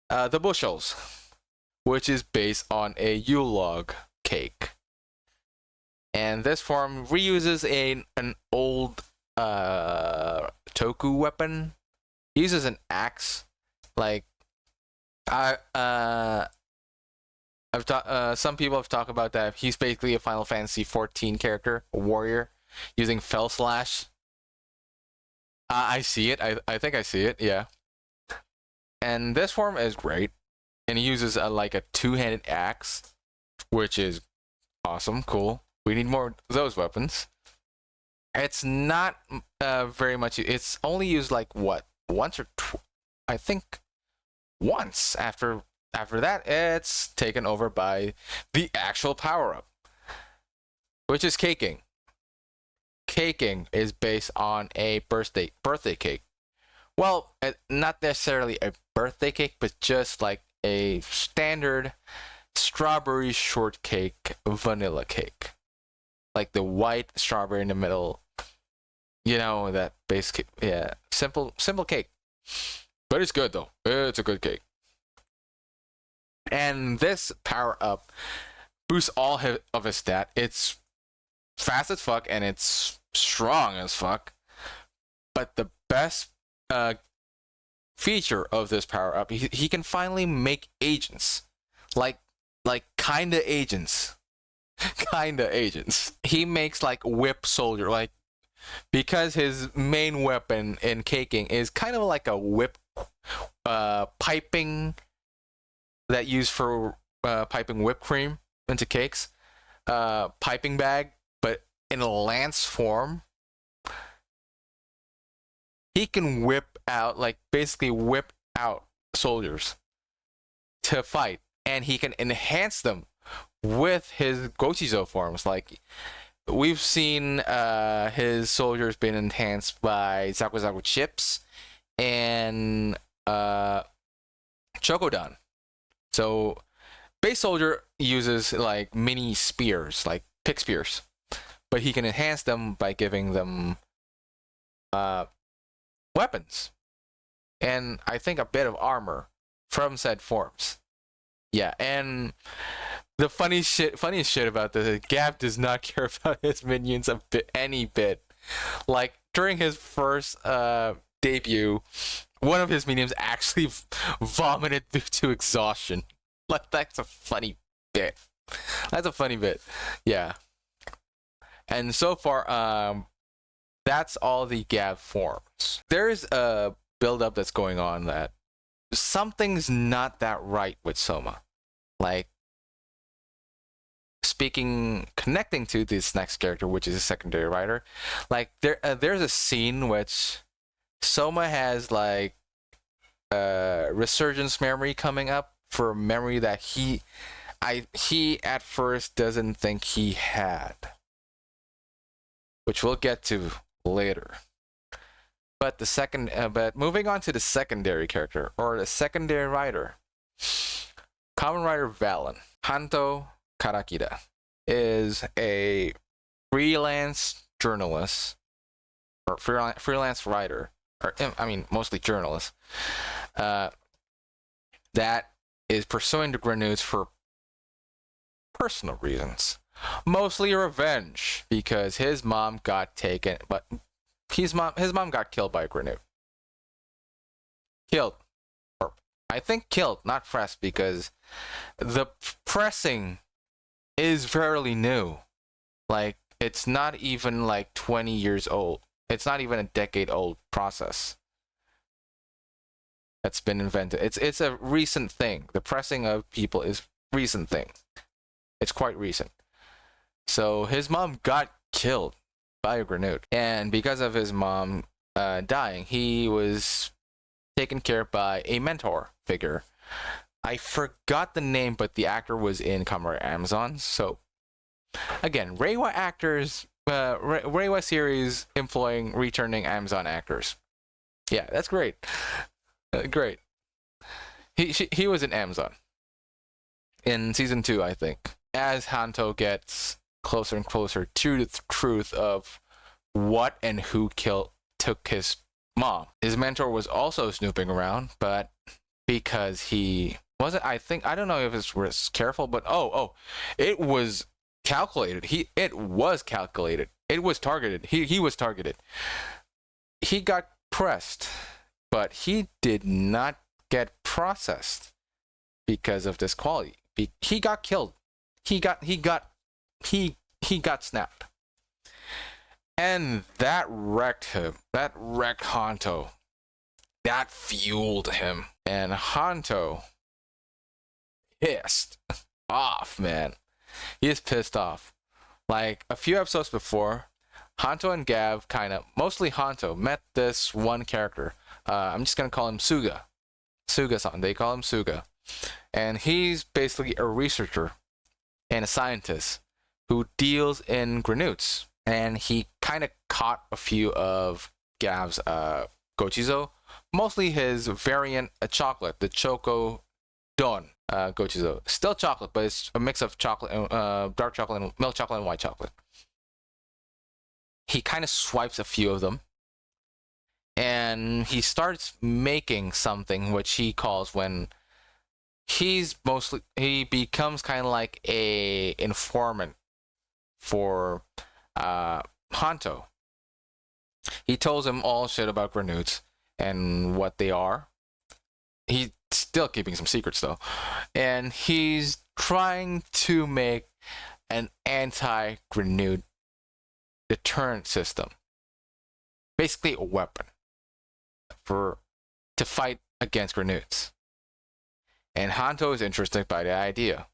the bushels, which is based on a Yule log cake. And this form reuses an old Toku weapon. He uses an axe. Like some people have talked about that. He's basically a Final Fantasy 14 character, a warrior, using Fell Slash. I see it. I think I see it. Yeah. And this form is great. And he uses like a two-handed axe, which is awesome, cool. We need more of those weapons. It's not very much. It's only used like once or I think once. After that, it's taken over by the actual power-up, which is caking. Caking is based on a birthday cake. Well, not necessarily a birthday cake, but just like a standard strawberry shortcake vanilla cake. Like the white strawberry in the middle. You know, that base cake. Yeah, simple cake. But it's good though. It's a good cake. And this power-up boosts all of his stat. It's fast as fuck and it's strong as fuck. But the best feature of this power-up, he can finally make agents. Like kinda agents. Kinda agents. He makes like whip soldier, like, because his main weapon in caking is kind of like a whip piping that used for piping whipped cream into cakes. Piping bag, but in a lance form. He can basically whip out soldiers to fight, and he can enhance them with his Gochizo forms. Like, we've seen his soldiers being enhanced by Zaku Zaku chips and Chokodan. So, base soldier uses like mini spears, like pick spears, but he can enhance them by giving them weapons, and I think a bit of armor from said forms. Yeah, and the funniest shit about this is Gavv does not care about his minions any bit. Like, during his first debut, one of his minions actually vomited due to exhaustion. Like, that's a funny bit. Yeah. And so far, that's all the Gavv forms. There's a build-up that's going on that something's not that right with Soma. Like, connecting to this next character, which is a secondary rider. Like, there's a scene which Soma has like resurgence memory coming up for a memory that he at first doesn't think he had, which we'll get to later. But but moving on to the secondary character, or the secondary rider, Kamen Rider Valen, Hanto Karakida, is a freelance journalist, or freelance writer, or mostly journalist, that is pursuing the Granudes for personal reasons. Mostly revenge, because his mom got taken, but his mom got killed by a Granude. Killed. Or I think killed, not pressed, because the pressing is fairly new. Like, it's not even like 20 years old. It's not even a decade-old process that's been invented. It's a recent thing. The pressing of people is recent thing. It's quite recent. So his mom got killed by a grenade, and because of his mom dying, he was taken care of by a mentor figure. I forgot the name, but the actor was in Kamen Rider Amazon. So again, Reiwa actors, Reiwa series employing returning Amazon actors. Yeah, that's great. Great. He was in Amazon in season 2, I think. As Hanto gets closer and closer to the truth of what and who took his mom. His mentor was also snooping around, but because he wasn't, I don't know if it was careful, but it was calculated. It was calculated. It was targeted. He was targeted. He got pressed, but he did not get processed because of this quality. He got killed. He got snapped. And that wrecked him. That wrecked Hanto. That fueled him. And Hanto pissed off, man. He is pissed off. Like a few episodes before, Hanto and Gavv mostly Hanto, met this one character. I'm just gonna call him Suga. Suga-san. They call him Suga. And he's basically a researcher and a scientist who deals in grenades. And he kind of caught a few of Gav's gochizo, mostly his variant chocolate, the Choco Don gochizo. Still chocolate, but it's a mix of chocolate, dark chocolate, and milk chocolate, and white chocolate. He kind of swipes a few of them, and he starts making something which he calls, when he becomes kind of like a informant for Hanto. He tells him all shit about grenades and what they are. He's still keeping some secrets though. And he's trying to make an anti-grenade deterrent system. Basically a weapon to fight against grenades. And Hanto is interested by the idea.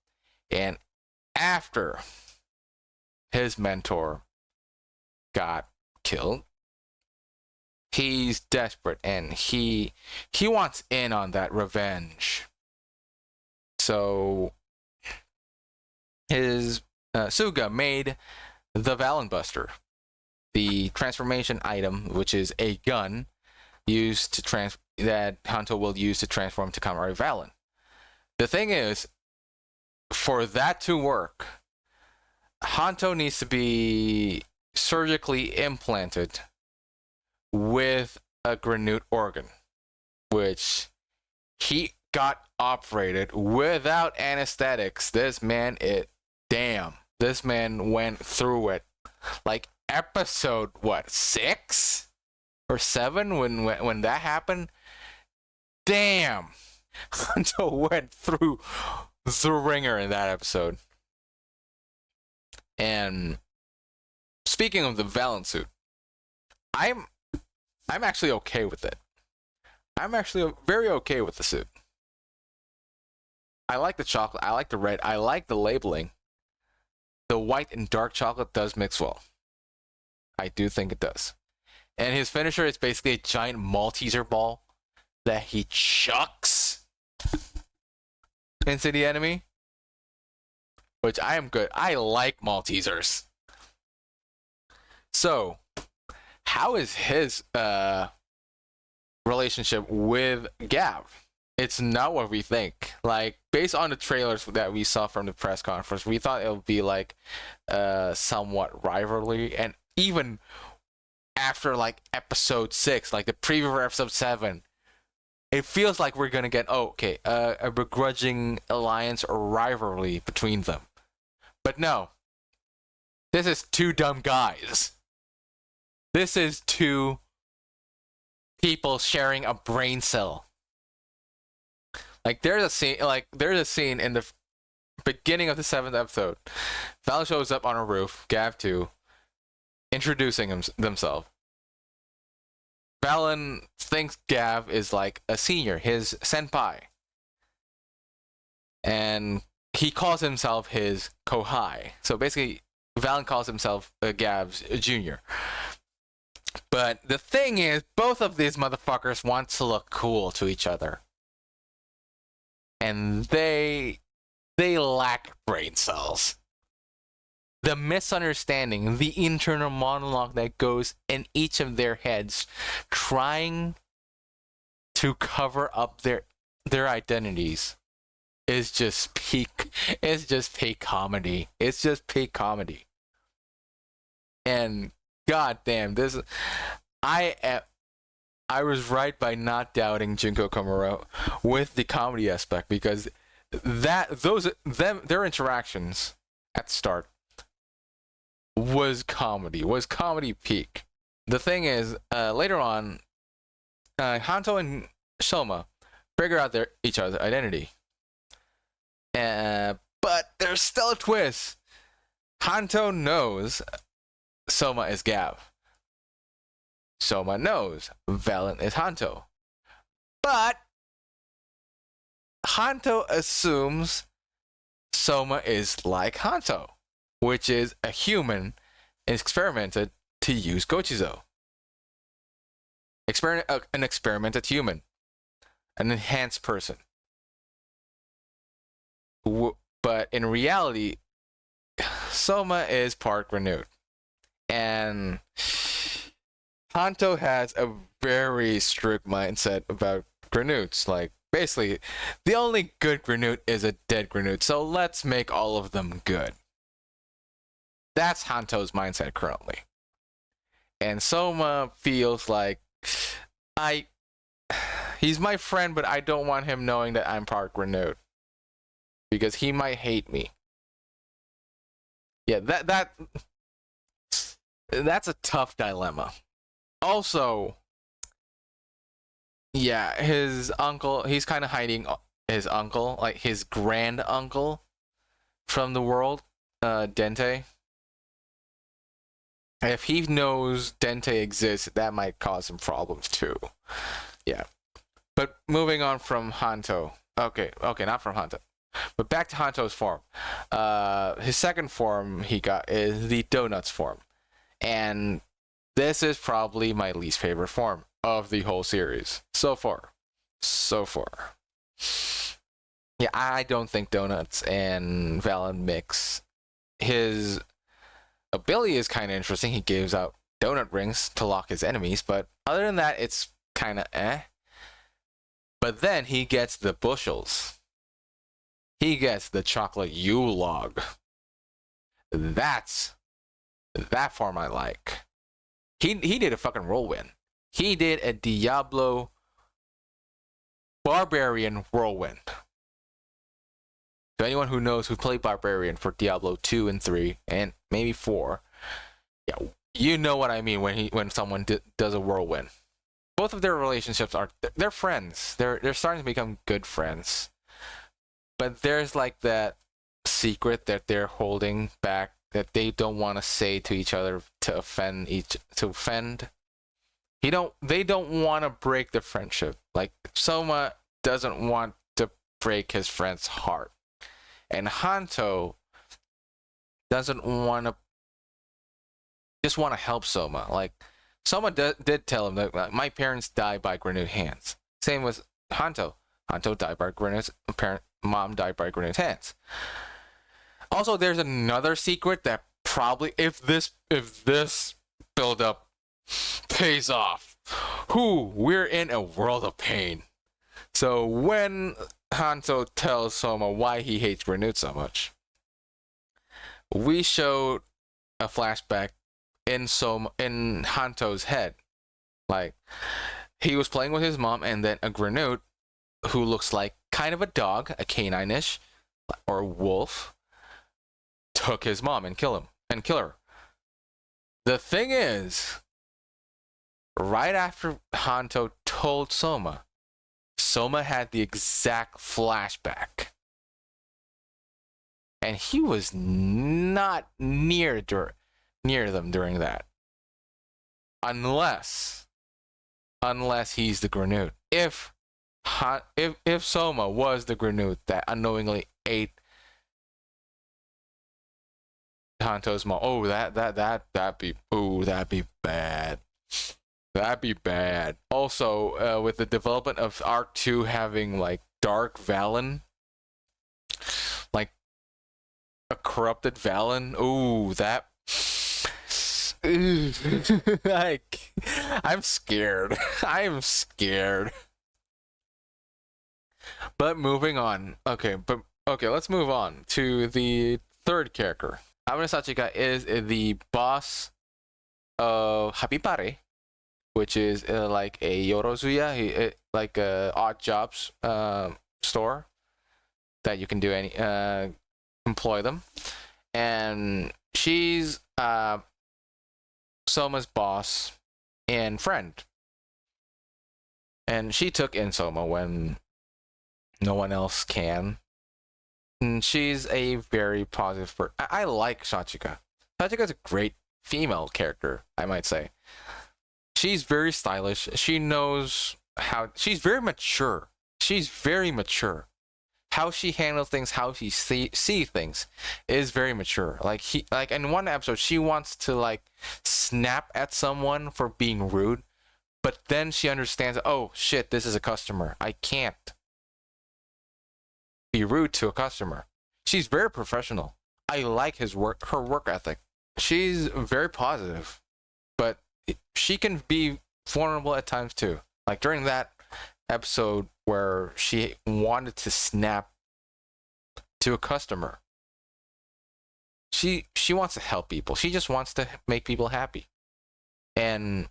And after his mentor got killed, he's desperate and he wants in on that revenge. So his Suga made the Valen Buster, the transformation item, which is a gun used to that Hanto will use to transform to Kamen Rider Valen. The thing is, for that to work, Hanto needs to be surgically implanted with a grenade organ, which he got operated without anesthetics. This man went through it. Like episode 6 or 7 when that happened. Damn, Hanto went through the ringer in that episode. And speaking of the Valen suit, I'm actually okay with it. I'm actually very okay with the suit. I like the chocolate. I like the red. I like the labeling. The white and dark chocolate does mix well. I do think it does. And his finisher is basically a giant Malteser ball that he chucks into the enemy, which I am good. I like Maltesers. So, how is his relationship with Gavv? It's not what we think. Like, based on the trailers that we saw from the press conference, we thought it would be like somewhat rivalry. And even after like episode 6, like the preview for episode 7, it feels like we're gonna get a begrudging alliance or rivalry between them. But no, this is two dumb guys. This is two people sharing a brain cell. Like there's a scene in the beginning of the 7th episode. Val shows up on a roof, Gavv too, introducing themselves. Valen thinks Gavv is like a senior, his senpai. And he calls himself his kohai. So basically, Valen calls himself Gavv's junior. But the thing is, both of these motherfuckers want to look cool to each other. And they lack brain cells. The misunderstanding, the internal monologue that goes in each of their heads, trying to cover up their identities, is just peak. It's just peak comedy. It's just peak comedy. And goddamn, this I was right by not doubting Junko Komuro with the comedy aspect, because their interactions at the start was comedy peak. The thing is, later on, Hanto and Soma figure out each other's identity. But there's still a twist. Hanto knows Soma is Gavv. Soma knows Valen is Hanto. But Hanto assumes Soma is like Hanto, which is a human experimented to use Gochizo. An experimented human. An enhanced person. But in reality, Soma is part Granute. And Hanto has a very strict mindset about Granutes. Like, basically, the only good Granute is a dead Granute, so let's make all of them good. That's Hanto's mindset currently. And Soma feels like, he's my friend, but I don't want him knowing that I'm part Granute, because he might hate me. Yeah, that's a tough dilemma. Also, yeah, his uncle, he's kind of hiding his uncle, like his grand uncle, from the world, Dente. If he knows Dente exists, that might cause some problems too. Yeah. But moving on from Hanto. Okay, not from Hanto. But back to Hanto's form. His second form he got is the Donuts form. And this is probably my least favorite form of the whole series. So far. Yeah, I don't think Donuts and Valen mix. His ability is kind of interesting. He gives out donut rings to lock his enemies, but other than that, it's kind of eh. But then he gets the bushels. He gets the chocolate Yule log. That form I like. He did a fucking whirlwind. He did a Diablo Barbarian whirlwind. To anyone who knows, who played Barbarian for Diablo 2 and 3 and maybe 4, yeah, you know what I mean when someone does a whirlwind. Both of their relationships they're friends. They're starting to become good friends. But there's like that secret that they're holding back that they don't want to say to each other to offend. They don't want to break the friendship. Like, Soma doesn't want to break his friend's heart. And Hanto doesn't want to, just want to help Soma. Like, Soma did tell him that, like, my parents died by Granute hands. Same with Hanto. Hanto died by Granute's mom died by Granute's hands. Also, there's another secret that probably, if this build up pays off, we're in a world of pain. So when Hanto tells Soma why he hates Granute so much, we showed a flashback in Hanto's head. Like, he was playing with his mom, and then a Granute who looks like kind of a dog, a canine-ish, or a wolf, took his mom and kill her. The thing is, right after Hanto told Soma had the exact flashback. And he was not near them during that. Unless unless he's the Granute. If Soma was the Granute that unknowingly ate Hanto's mom, that'd be bad. That'd be bad. Also, with the development of Arc 2 having like Dark Valen, like a corrupted Valen, that. I'm scared. I'm scared. But moving on. Okay, let's move on to the third character. Hamune Sachika is the boss of Habibare, which is like a Yorozuya, like a odd jobs store that you can do employ them. And she's Soma's boss and friend. And she took in Soma when no one else can. And she's a very positive person. I like Sachika. Sachika's a great female character, I might say. She's very stylish. She knows how. She's very mature. She's very mature. How she handles things, how she see things, is very mature. Like in one episode, she wants to like snap at someone for being rude, but then she understands. Oh shit, this is a customer. I can't be rude to a customer. She's very professional. I like her work ethic. She's very positive, but she can be vulnerable at times too. Like during that episode where she wanted to snap to a customer. She wants to help people. She just wants to make people happy. And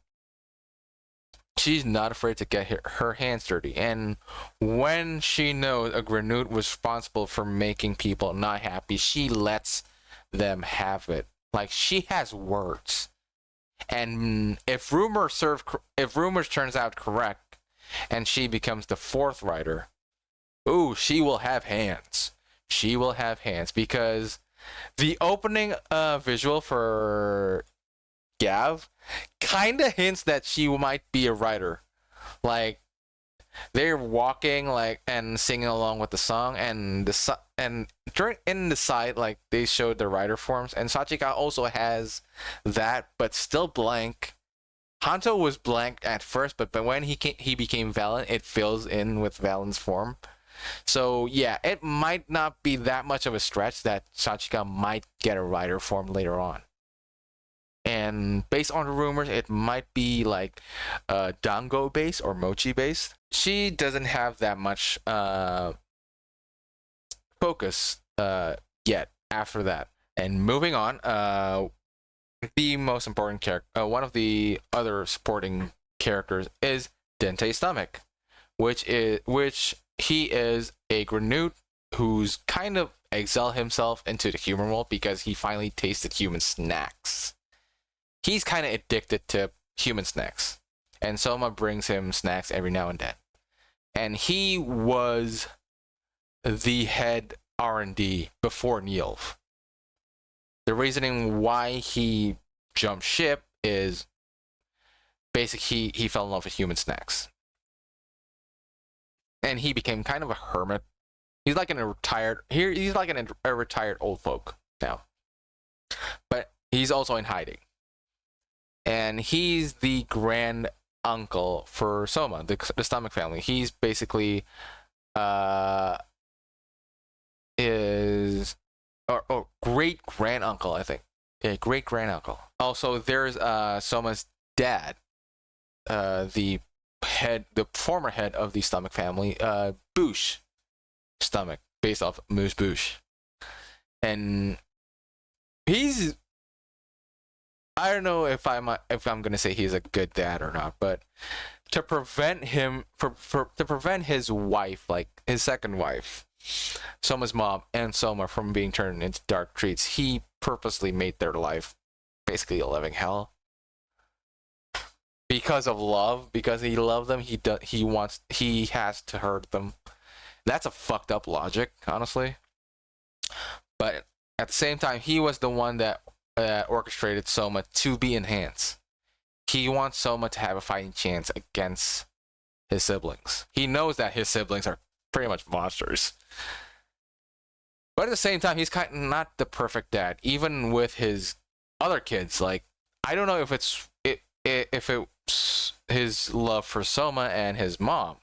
she's not afraid to get her hands dirty. And when she knows a Granute was responsible for making people not happy, she lets them have it. Like, she has words. And if rumors turns out correct, and she becomes the fourth rider, she will have hands. She will have hands, because the opening visual for Gavv kind of hints that she might be a rider. Like, they're walking like and singing along with the song, and in the side, like, they showed the rider forms, and Sachika also has that, but still blank. Hanto was blank at first, but when he became Valen, it fills in with Valen's form. So yeah, it might not be that much of a stretch that Sachika might get a rider form later on. And based on the rumors, it might be like Dango based or Mochi based. She doesn't have that much focus yet after that. And moving on, the most important character, one of the other supporting characters, is Dente Stomach, which he is a Granute who's kind of exiled himself into the human world because he finally tasted human snacks. He's kind of addicted to human snacks, and Soma brings him snacks every now and then. And he was the head R&D before Neilv. The reasoning why he jumped ship is basically he fell in love with human snacks. And he became kind of a hermit. He's like a retired old folk now. But he's also in hiding. And he's the grand uncle for Soma, the Stomach family. He's basically great grand uncle, I think. Yeah, great grand uncle. Also, there's Soma's dad, the former head of the Stomach family, Boosh Stomach, based off Moose Boosh. And he's, I don't know if I'm gonna say he's a good dad or not, but to prevent him to prevent his wife, like his second wife, Soma's mom, and Soma from being turned into dark treats, he purposely made their life basically a living hell. Because of love, because he loved them, he has to hurt them. That's a fucked up logic, honestly. But at the same time, he was the one that orchestrated Soma to be enhanced. he wants Soma to have a fighting chance against his siblings. He knows that his siblings are pretty much monsters. But at the same time, he's kind of not the perfect dad, even with his other kids. Like, I don't know if it's his love for Soma and his mom,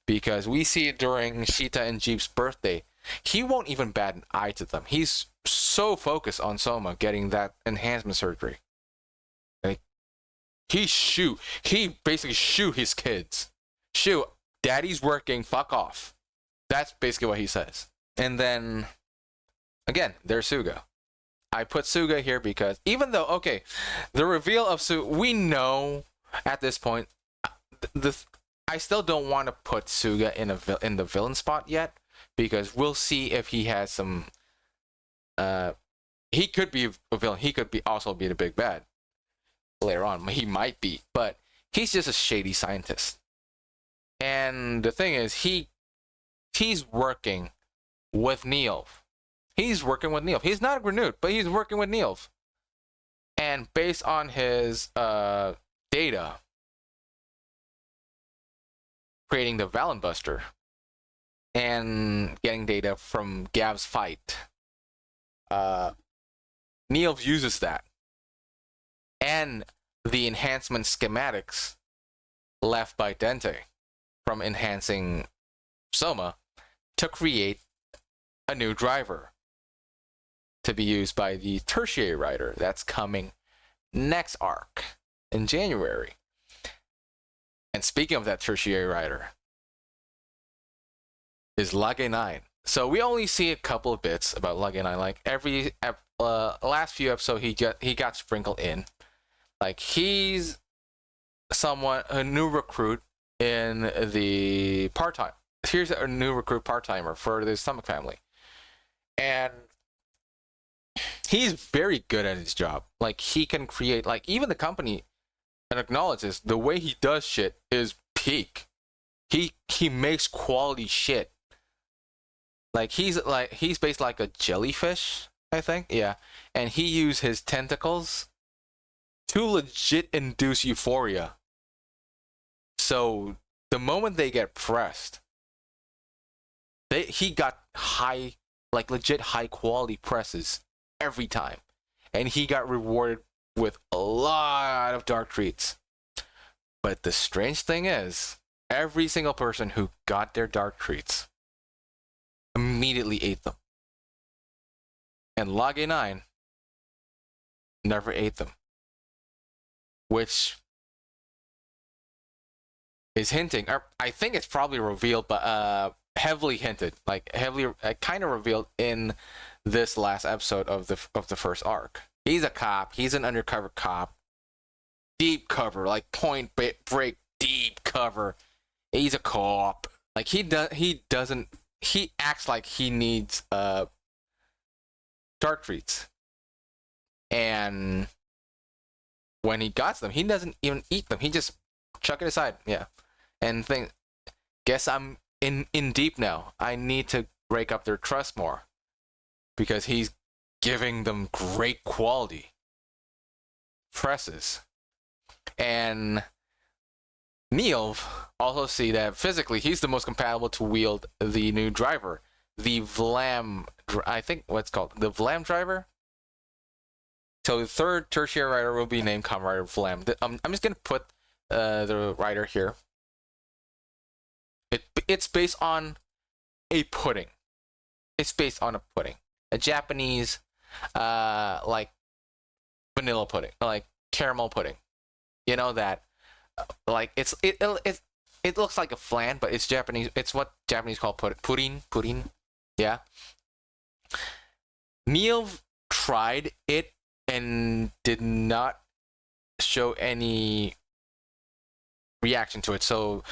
because we see it during Shita and Jeep's birthday. He won't even bat an eye to them. He's so focused on Soma getting that enhancement surgery. Like, he basically shoot his kids. Shoot, daddy's working, fuck off. That's basically what he says. And then, again, there's Suga. I put Suga here because even though, okay, the reveal of Suga, we know at this point, I still don't want to put Suga in the villain spot yet, because we'll see if he has some. He could be a villain. He could also be the big bad later on. He might be, but he's just a shady scientist. And the thing is, he's working with Neil. He's working with Neil. He's not a Grenade, but he's working with Neil. And based on his data, creating the Valen Buster and getting data from Gavv's fight, Neil uses that and the enhancement schematics left by Dente from enhancing Soma to create a new driver to be used by the tertiary rider that's coming next arc in January. And speaking of that tertiary rider, is Lage 9. So we only see a couple of bits about Lage 9. Like every last few episodes, he got sprinkled in. Like he's a new recruit in the part-time. Here's a new recruit part-timer for the Stomach family. And he's very good at his job. Like he can create, like even the company acknowledges the way he does shit is peak. He makes quality shit. Like he's based like a jellyfish, I think. Yeah. And he used his tentacles to legit induce euphoria. So the moment they get pressed, he got high, like legit high quality presses every time. And he got rewarded with a lot of dark treats. But the strange thing is, every single person who got their dark treats immediately ate them. And Lage 9 never ate them. Which is hinting, or I think it's probably revealed, but heavily hinted, like heavily kind of revealed in this last episode of the first arc. He's a cop. He's an undercover cop. Deep cover, like point break deep cover. He's a cop. Like he acts like he needs dark treats. And when he got them, he doesn't even eat them. He just chuck it aside. Yeah. And think, guess I'm in deep now. I need to rake up their trust more. Because he's giving them great quality presses. And Neil also see that physically he's the most compatible to wield the new driver. The Vlam, I think what's called the Vlam driver. So the third tertiary rider will be named Kamen Rider Vlam. I'm just gonna put the rider here. It's based on a pudding. It's based on a pudding. A Japanese, like vanilla pudding, like caramel pudding. You know that, like it looks like a flan, but it's Japanese. It's what Japanese call pudding. Yeah. Neil tried it and did not show any reaction to it. So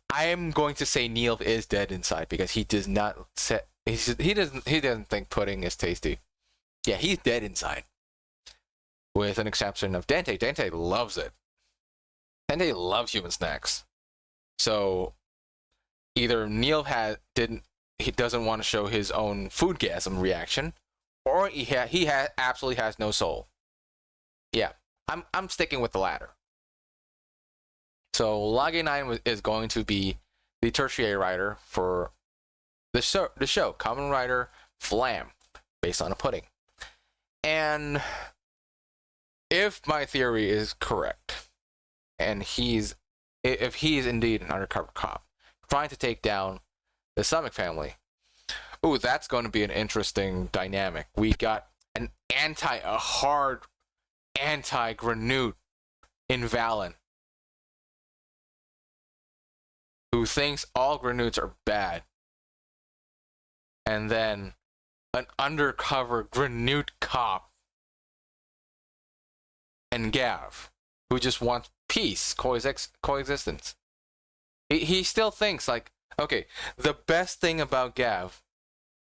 I'm going to say Neil is dead inside because he does not set. He doesn't think pudding is tasty. Yeah, he's dead inside. With an exception of Dante. Dante loves it. Dante loves human snacks. So either Neil he doesn't want to show his own foodgasm reaction, or he absolutely has no soul. Yeah, I'm sticking with the latter. So Lage 9 is going to be the tertiary rider for the show Kamen Rider Flam, based on a pudding. And if my theory is correct, and if he's indeed an undercover cop trying to take down the Stomach family, ooh, that's going to be an interesting dynamic. We got a hard anti-Granute in Valen, who thinks all Granutes are bad, and then an undercover Granute cop and Gavv, who just wants peace, coexistence. He still thinks like, okay, the best thing about Gavv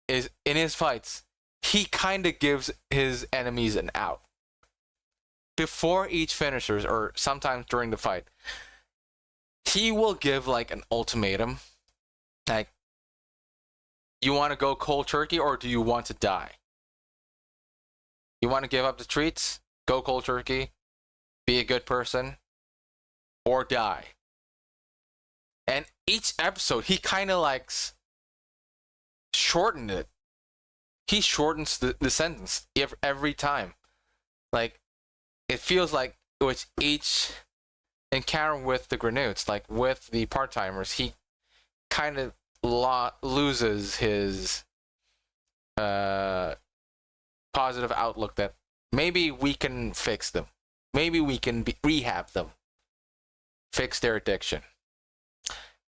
is in his fights, he kind of gives his enemies an out. Before each finishers, or sometimes during the fight, he will give like an ultimatum, like, you want to go cold turkey or do you want to die? You want to give up the treats? Go cold turkey, be a good person, or die. And each episode, he kind of likes shortened it. He shortens the sentence every time. Like, it feels like with each encounter with the Granutes, like with the part-timers, he kind of loses his positive outlook that maybe we can fix them. Maybe we can rehab them. Fix their addiction.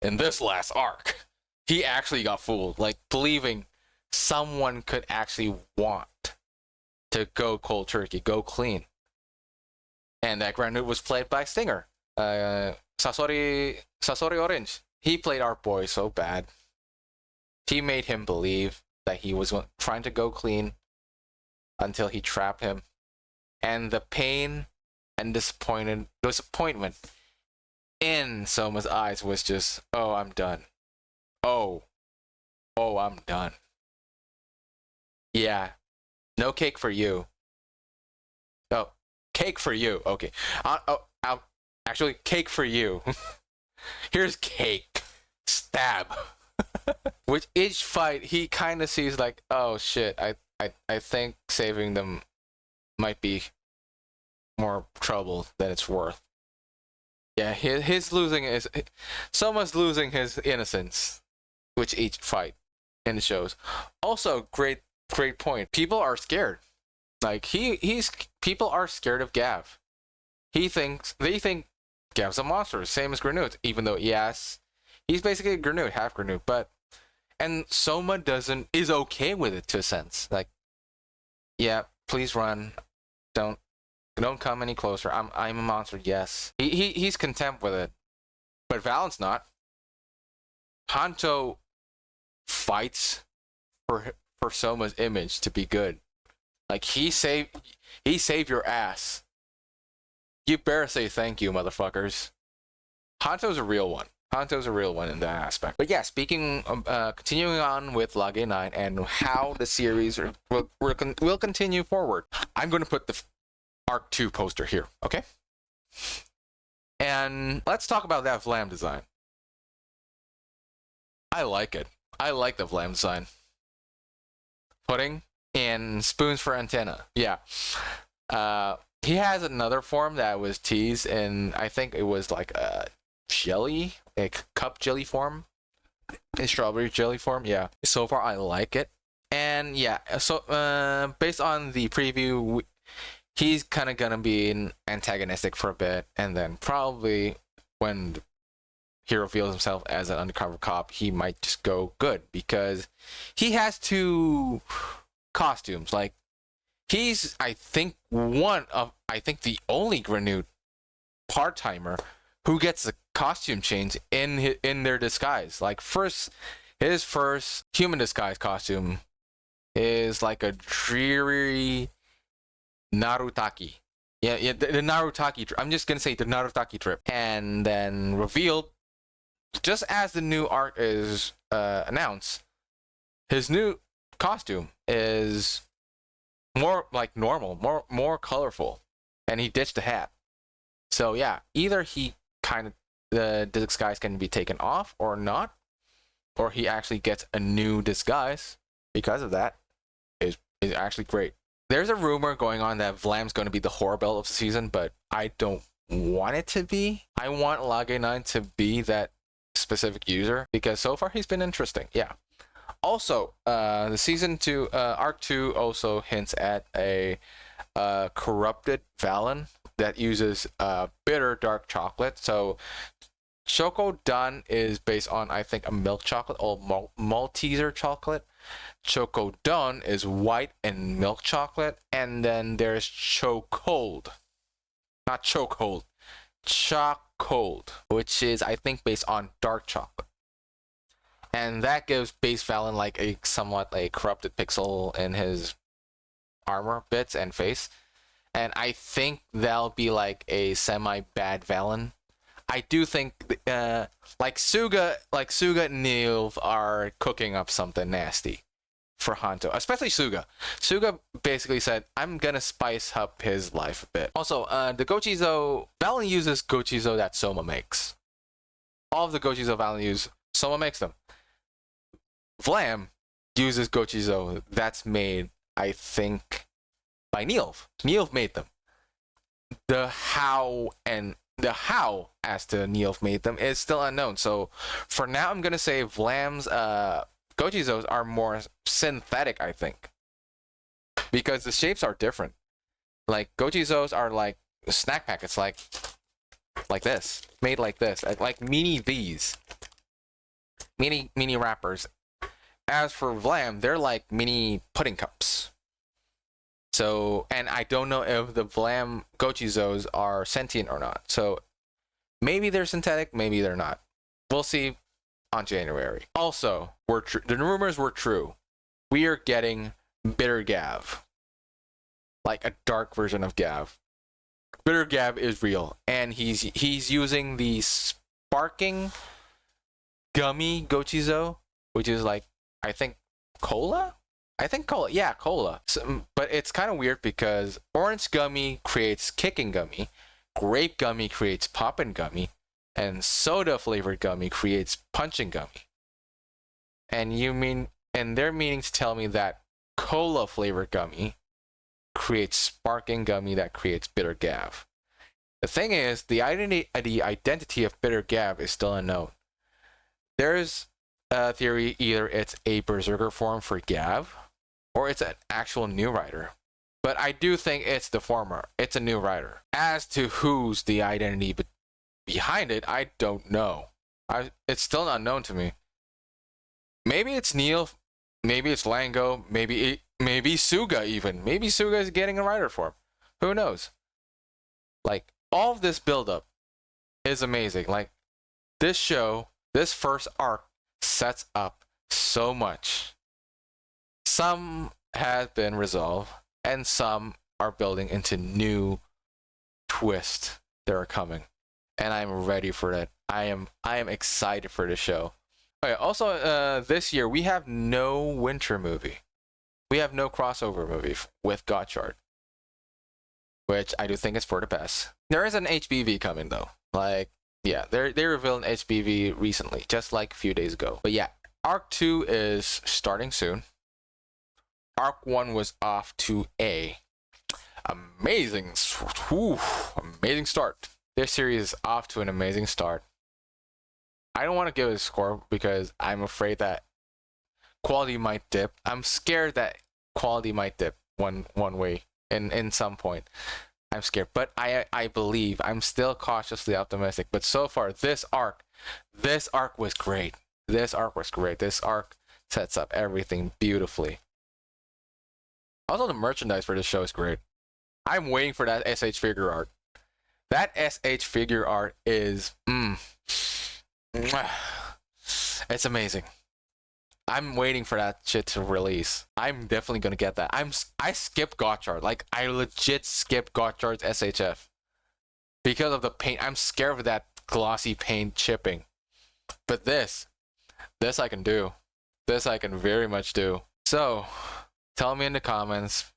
In this last arc, he actually got fooled, like believing someone could actually want to go cold turkey, go clean. And that Granute was played by Stinger. Sasori Orange. He played our boy so bad. He made him believe that he was trying to go clean until he trapped him. And the pain and disappointment in Soma's eyes was just, oh, I'm done. Oh, I'm done. Yeah, no cake for you. Oh, cake for you. Okay. Actually, cake for you. Here's cake. Stab. With each fight, he kind of sees like, oh shit, I think saving them might be more trouble than it's worth. Yeah, Soma's losing his innocence with each fight in the shows. Also, great point. People are scared. Like people are scared of Gavv. They think Gav's a monster, same as Granute, even though yes, he's basically a Granute, half Granute, and Soma is okay with it to a sense. Like, yeah, please run. Don't come any closer. I'm a monster, yes. He's content with it. But Valen's not. Hanto fights for Soma's image to be good. Like he saved your ass. You better say thank you, motherfuckers. Hanto's a real one. Hanto's a real one in that aspect. But yeah, speaking of, continuing on with Lage 9 and how the series will continue forward, I'm going to put the Arc 2 poster here, okay? And let's talk about that Vlam design. I like it. I like the Vlam design. Pudding and spoons for antenna. Yeah. He has another form that was teased, and I think it was like a jelly, a cup jelly form, a strawberry jelly form. Yeah. So far, I like it. And yeah, so based on the preview, he's kind of gonna be antagonistic for a bit, and then probably when he reveals himself as an undercover cop, he might just go good because he has two costumes. Like, he's, I think the only Granute part-timer who gets a costume change in their disguise. Like, his first human disguise costume is like a dreary Narutaki. Yeah, the Narutaki. I'm just gonna say the Narutaki trip, and then revealed just as the new arc is announced. His new costume is more like normal, more colorful, and he ditched the hat. So yeah, either he kind of the disguise can be taken off or not, or he actually gets a new disguise because of that, is actually great. There's a rumor going on that Vlam's going to be the horror belt of the season, but I don't want it to be. I want Lage9 to be that specific user because so far he's been interesting. Yeah. Also, the season 2, arc 2 also hints at a corrupted Valen that uses bitter dark chocolate. So Choco Dan is based on, I think, a milk chocolate or Malteser chocolate. Choco Don is white and milk chocolate. And then there's Chocold. Not Chokehold. Chocold, which is, I think, based on dark chocolate. And that gives base Valen like a somewhat a corrupted pixel in his armor bits and face. And I think that'll be like a semi-bad Valen. I do think like Suga and Nilv are cooking up something nasty for Hanto, especially Suga. Suga basically said, I'm gonna spice up his life a bit. Also, the Gochizo, Valen uses Gochizo that Soma makes. All of the Gochizo Valen use, Soma makes them. Vlam uses Gochizo that's made, I think, by Nilv. Nilv made them. The how as to Nilv made them is still unknown. So for now, I'm gonna say Vlam's Gochizos are more synthetic, I think, because the shapes are different. Like Gochizos are like snack packets, like this, made like this, like mini these, mini wrappers. As for Vlam, they're like mini pudding cups. So, and I don't know if the Vlam Gochizos are sentient or not. So, maybe they're synthetic, maybe they're not. We'll see on January. Also, the rumors were true. We are getting Bitter Gavv. Like a dark version of Gavv. Bitter Gavv is real. And he's using the sparking gummy Gochizo, which is like, I think, cola? Yeah, cola. So, but it's kind of weird because orange gummy creates kicking gummy, grape gummy creates poppin' gummy, and soda flavored gummy creates punching gummy. And they're meaning to tell me that cola flavored gummy creates sparking gummy that creates Bitter Gavv. The thing is, the identity of Bitter Gavv is still unknown. There's theory either it's a berserker form for Gavv or it's an actual new rider, but I do think it's the former. It's a new rider. As to who's the identity behind it, I don't know. It's still unknown to me. Maybe it's Neil, maybe it's Lango, maybe Suga even. Maybe Suga is getting a rider form. Who knows? Like, all of this buildup is amazing. Like, this show, this first arc sets up so much. Some has been resolved, and some are building into new twists that are coming. And I'm ready for that. I am excited for the show. Okay, also, this year we have no winter movie. We have no crossover movie with Gotchard, which I do think is for the best. There is an HBV coming though. Like, yeah, they revealed an HBV recently, just like a few days ago. But yeah, Arc 2 is starting soon. Arc 1 was off to a amazing start. This series is off to an amazing start. I don't want to give it a score because I'm afraid that quality might dip. I'm scared that quality might dip one way in some point. I'm scared, but I believe. I'm still cautiously optimistic. But so far, this arc was great. This arc sets up everything beautifully. Also, the merchandise for this show is great. I'm waiting for that SH figure art. That SH figure art is it's amazing. I'm waiting for that shit to release. I'm definitely gonna get that. I skipped Gotchard. Like, I legit skipped Gotchard's SHF because of the paint. I'm scared of that glossy paint chipping. But this I can do. This I can very much do. So, tell me in the comments,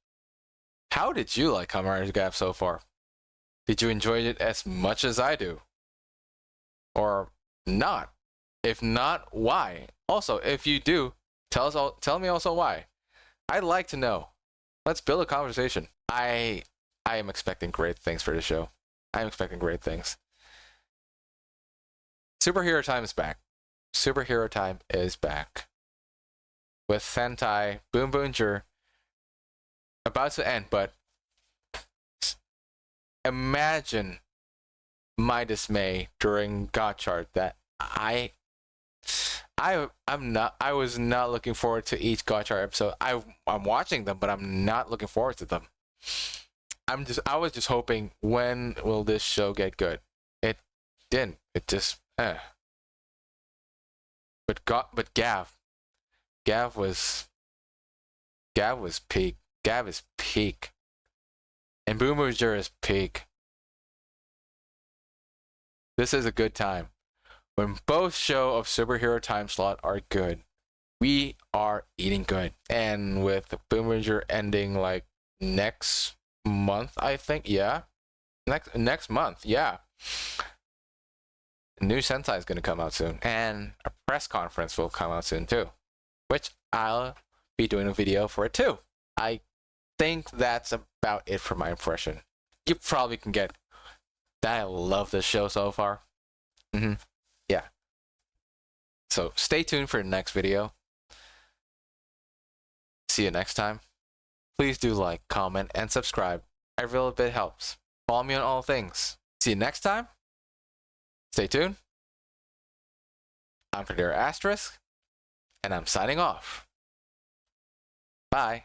how did you like Kamen Rider Gavv so far? Did you enjoy it as much as I do? or not? If not, why? Also, if you do, tell me also why. I'd like to know. Let's build a conversation. I am expecting great things for the show. I am expecting great things. Superhero time is back. Superhero time is back. With Sentai Boom Boomger about to end, but imagine my dismay during God Chart that I was not looking forward to each God Chart episode. I'm watching them, but I'm not looking forward to them. I was just hoping, when will this show get good? It didn't. It just But Gavv was peak. Gavv is peak. And Boom Boomer is peak. This is a good time. When both show of superhero time slot are good, we are eating good. And with Boom Boomer ending like next month, I think, yeah. Next month, yeah. New Sentai is going to come out soon, and a press conference will come out soon too, which I'll be doing a video for it too. I think that's about it for my impression. You probably can get that I love this show so far. Yeah. So stay tuned for the next video. See you next time. Please do like, comment, and subscribe. Every little bit helps. Follow me on all things. See you next time. Stay tuned. I'm Kamenrider Asterisk, and I'm signing off. Bye.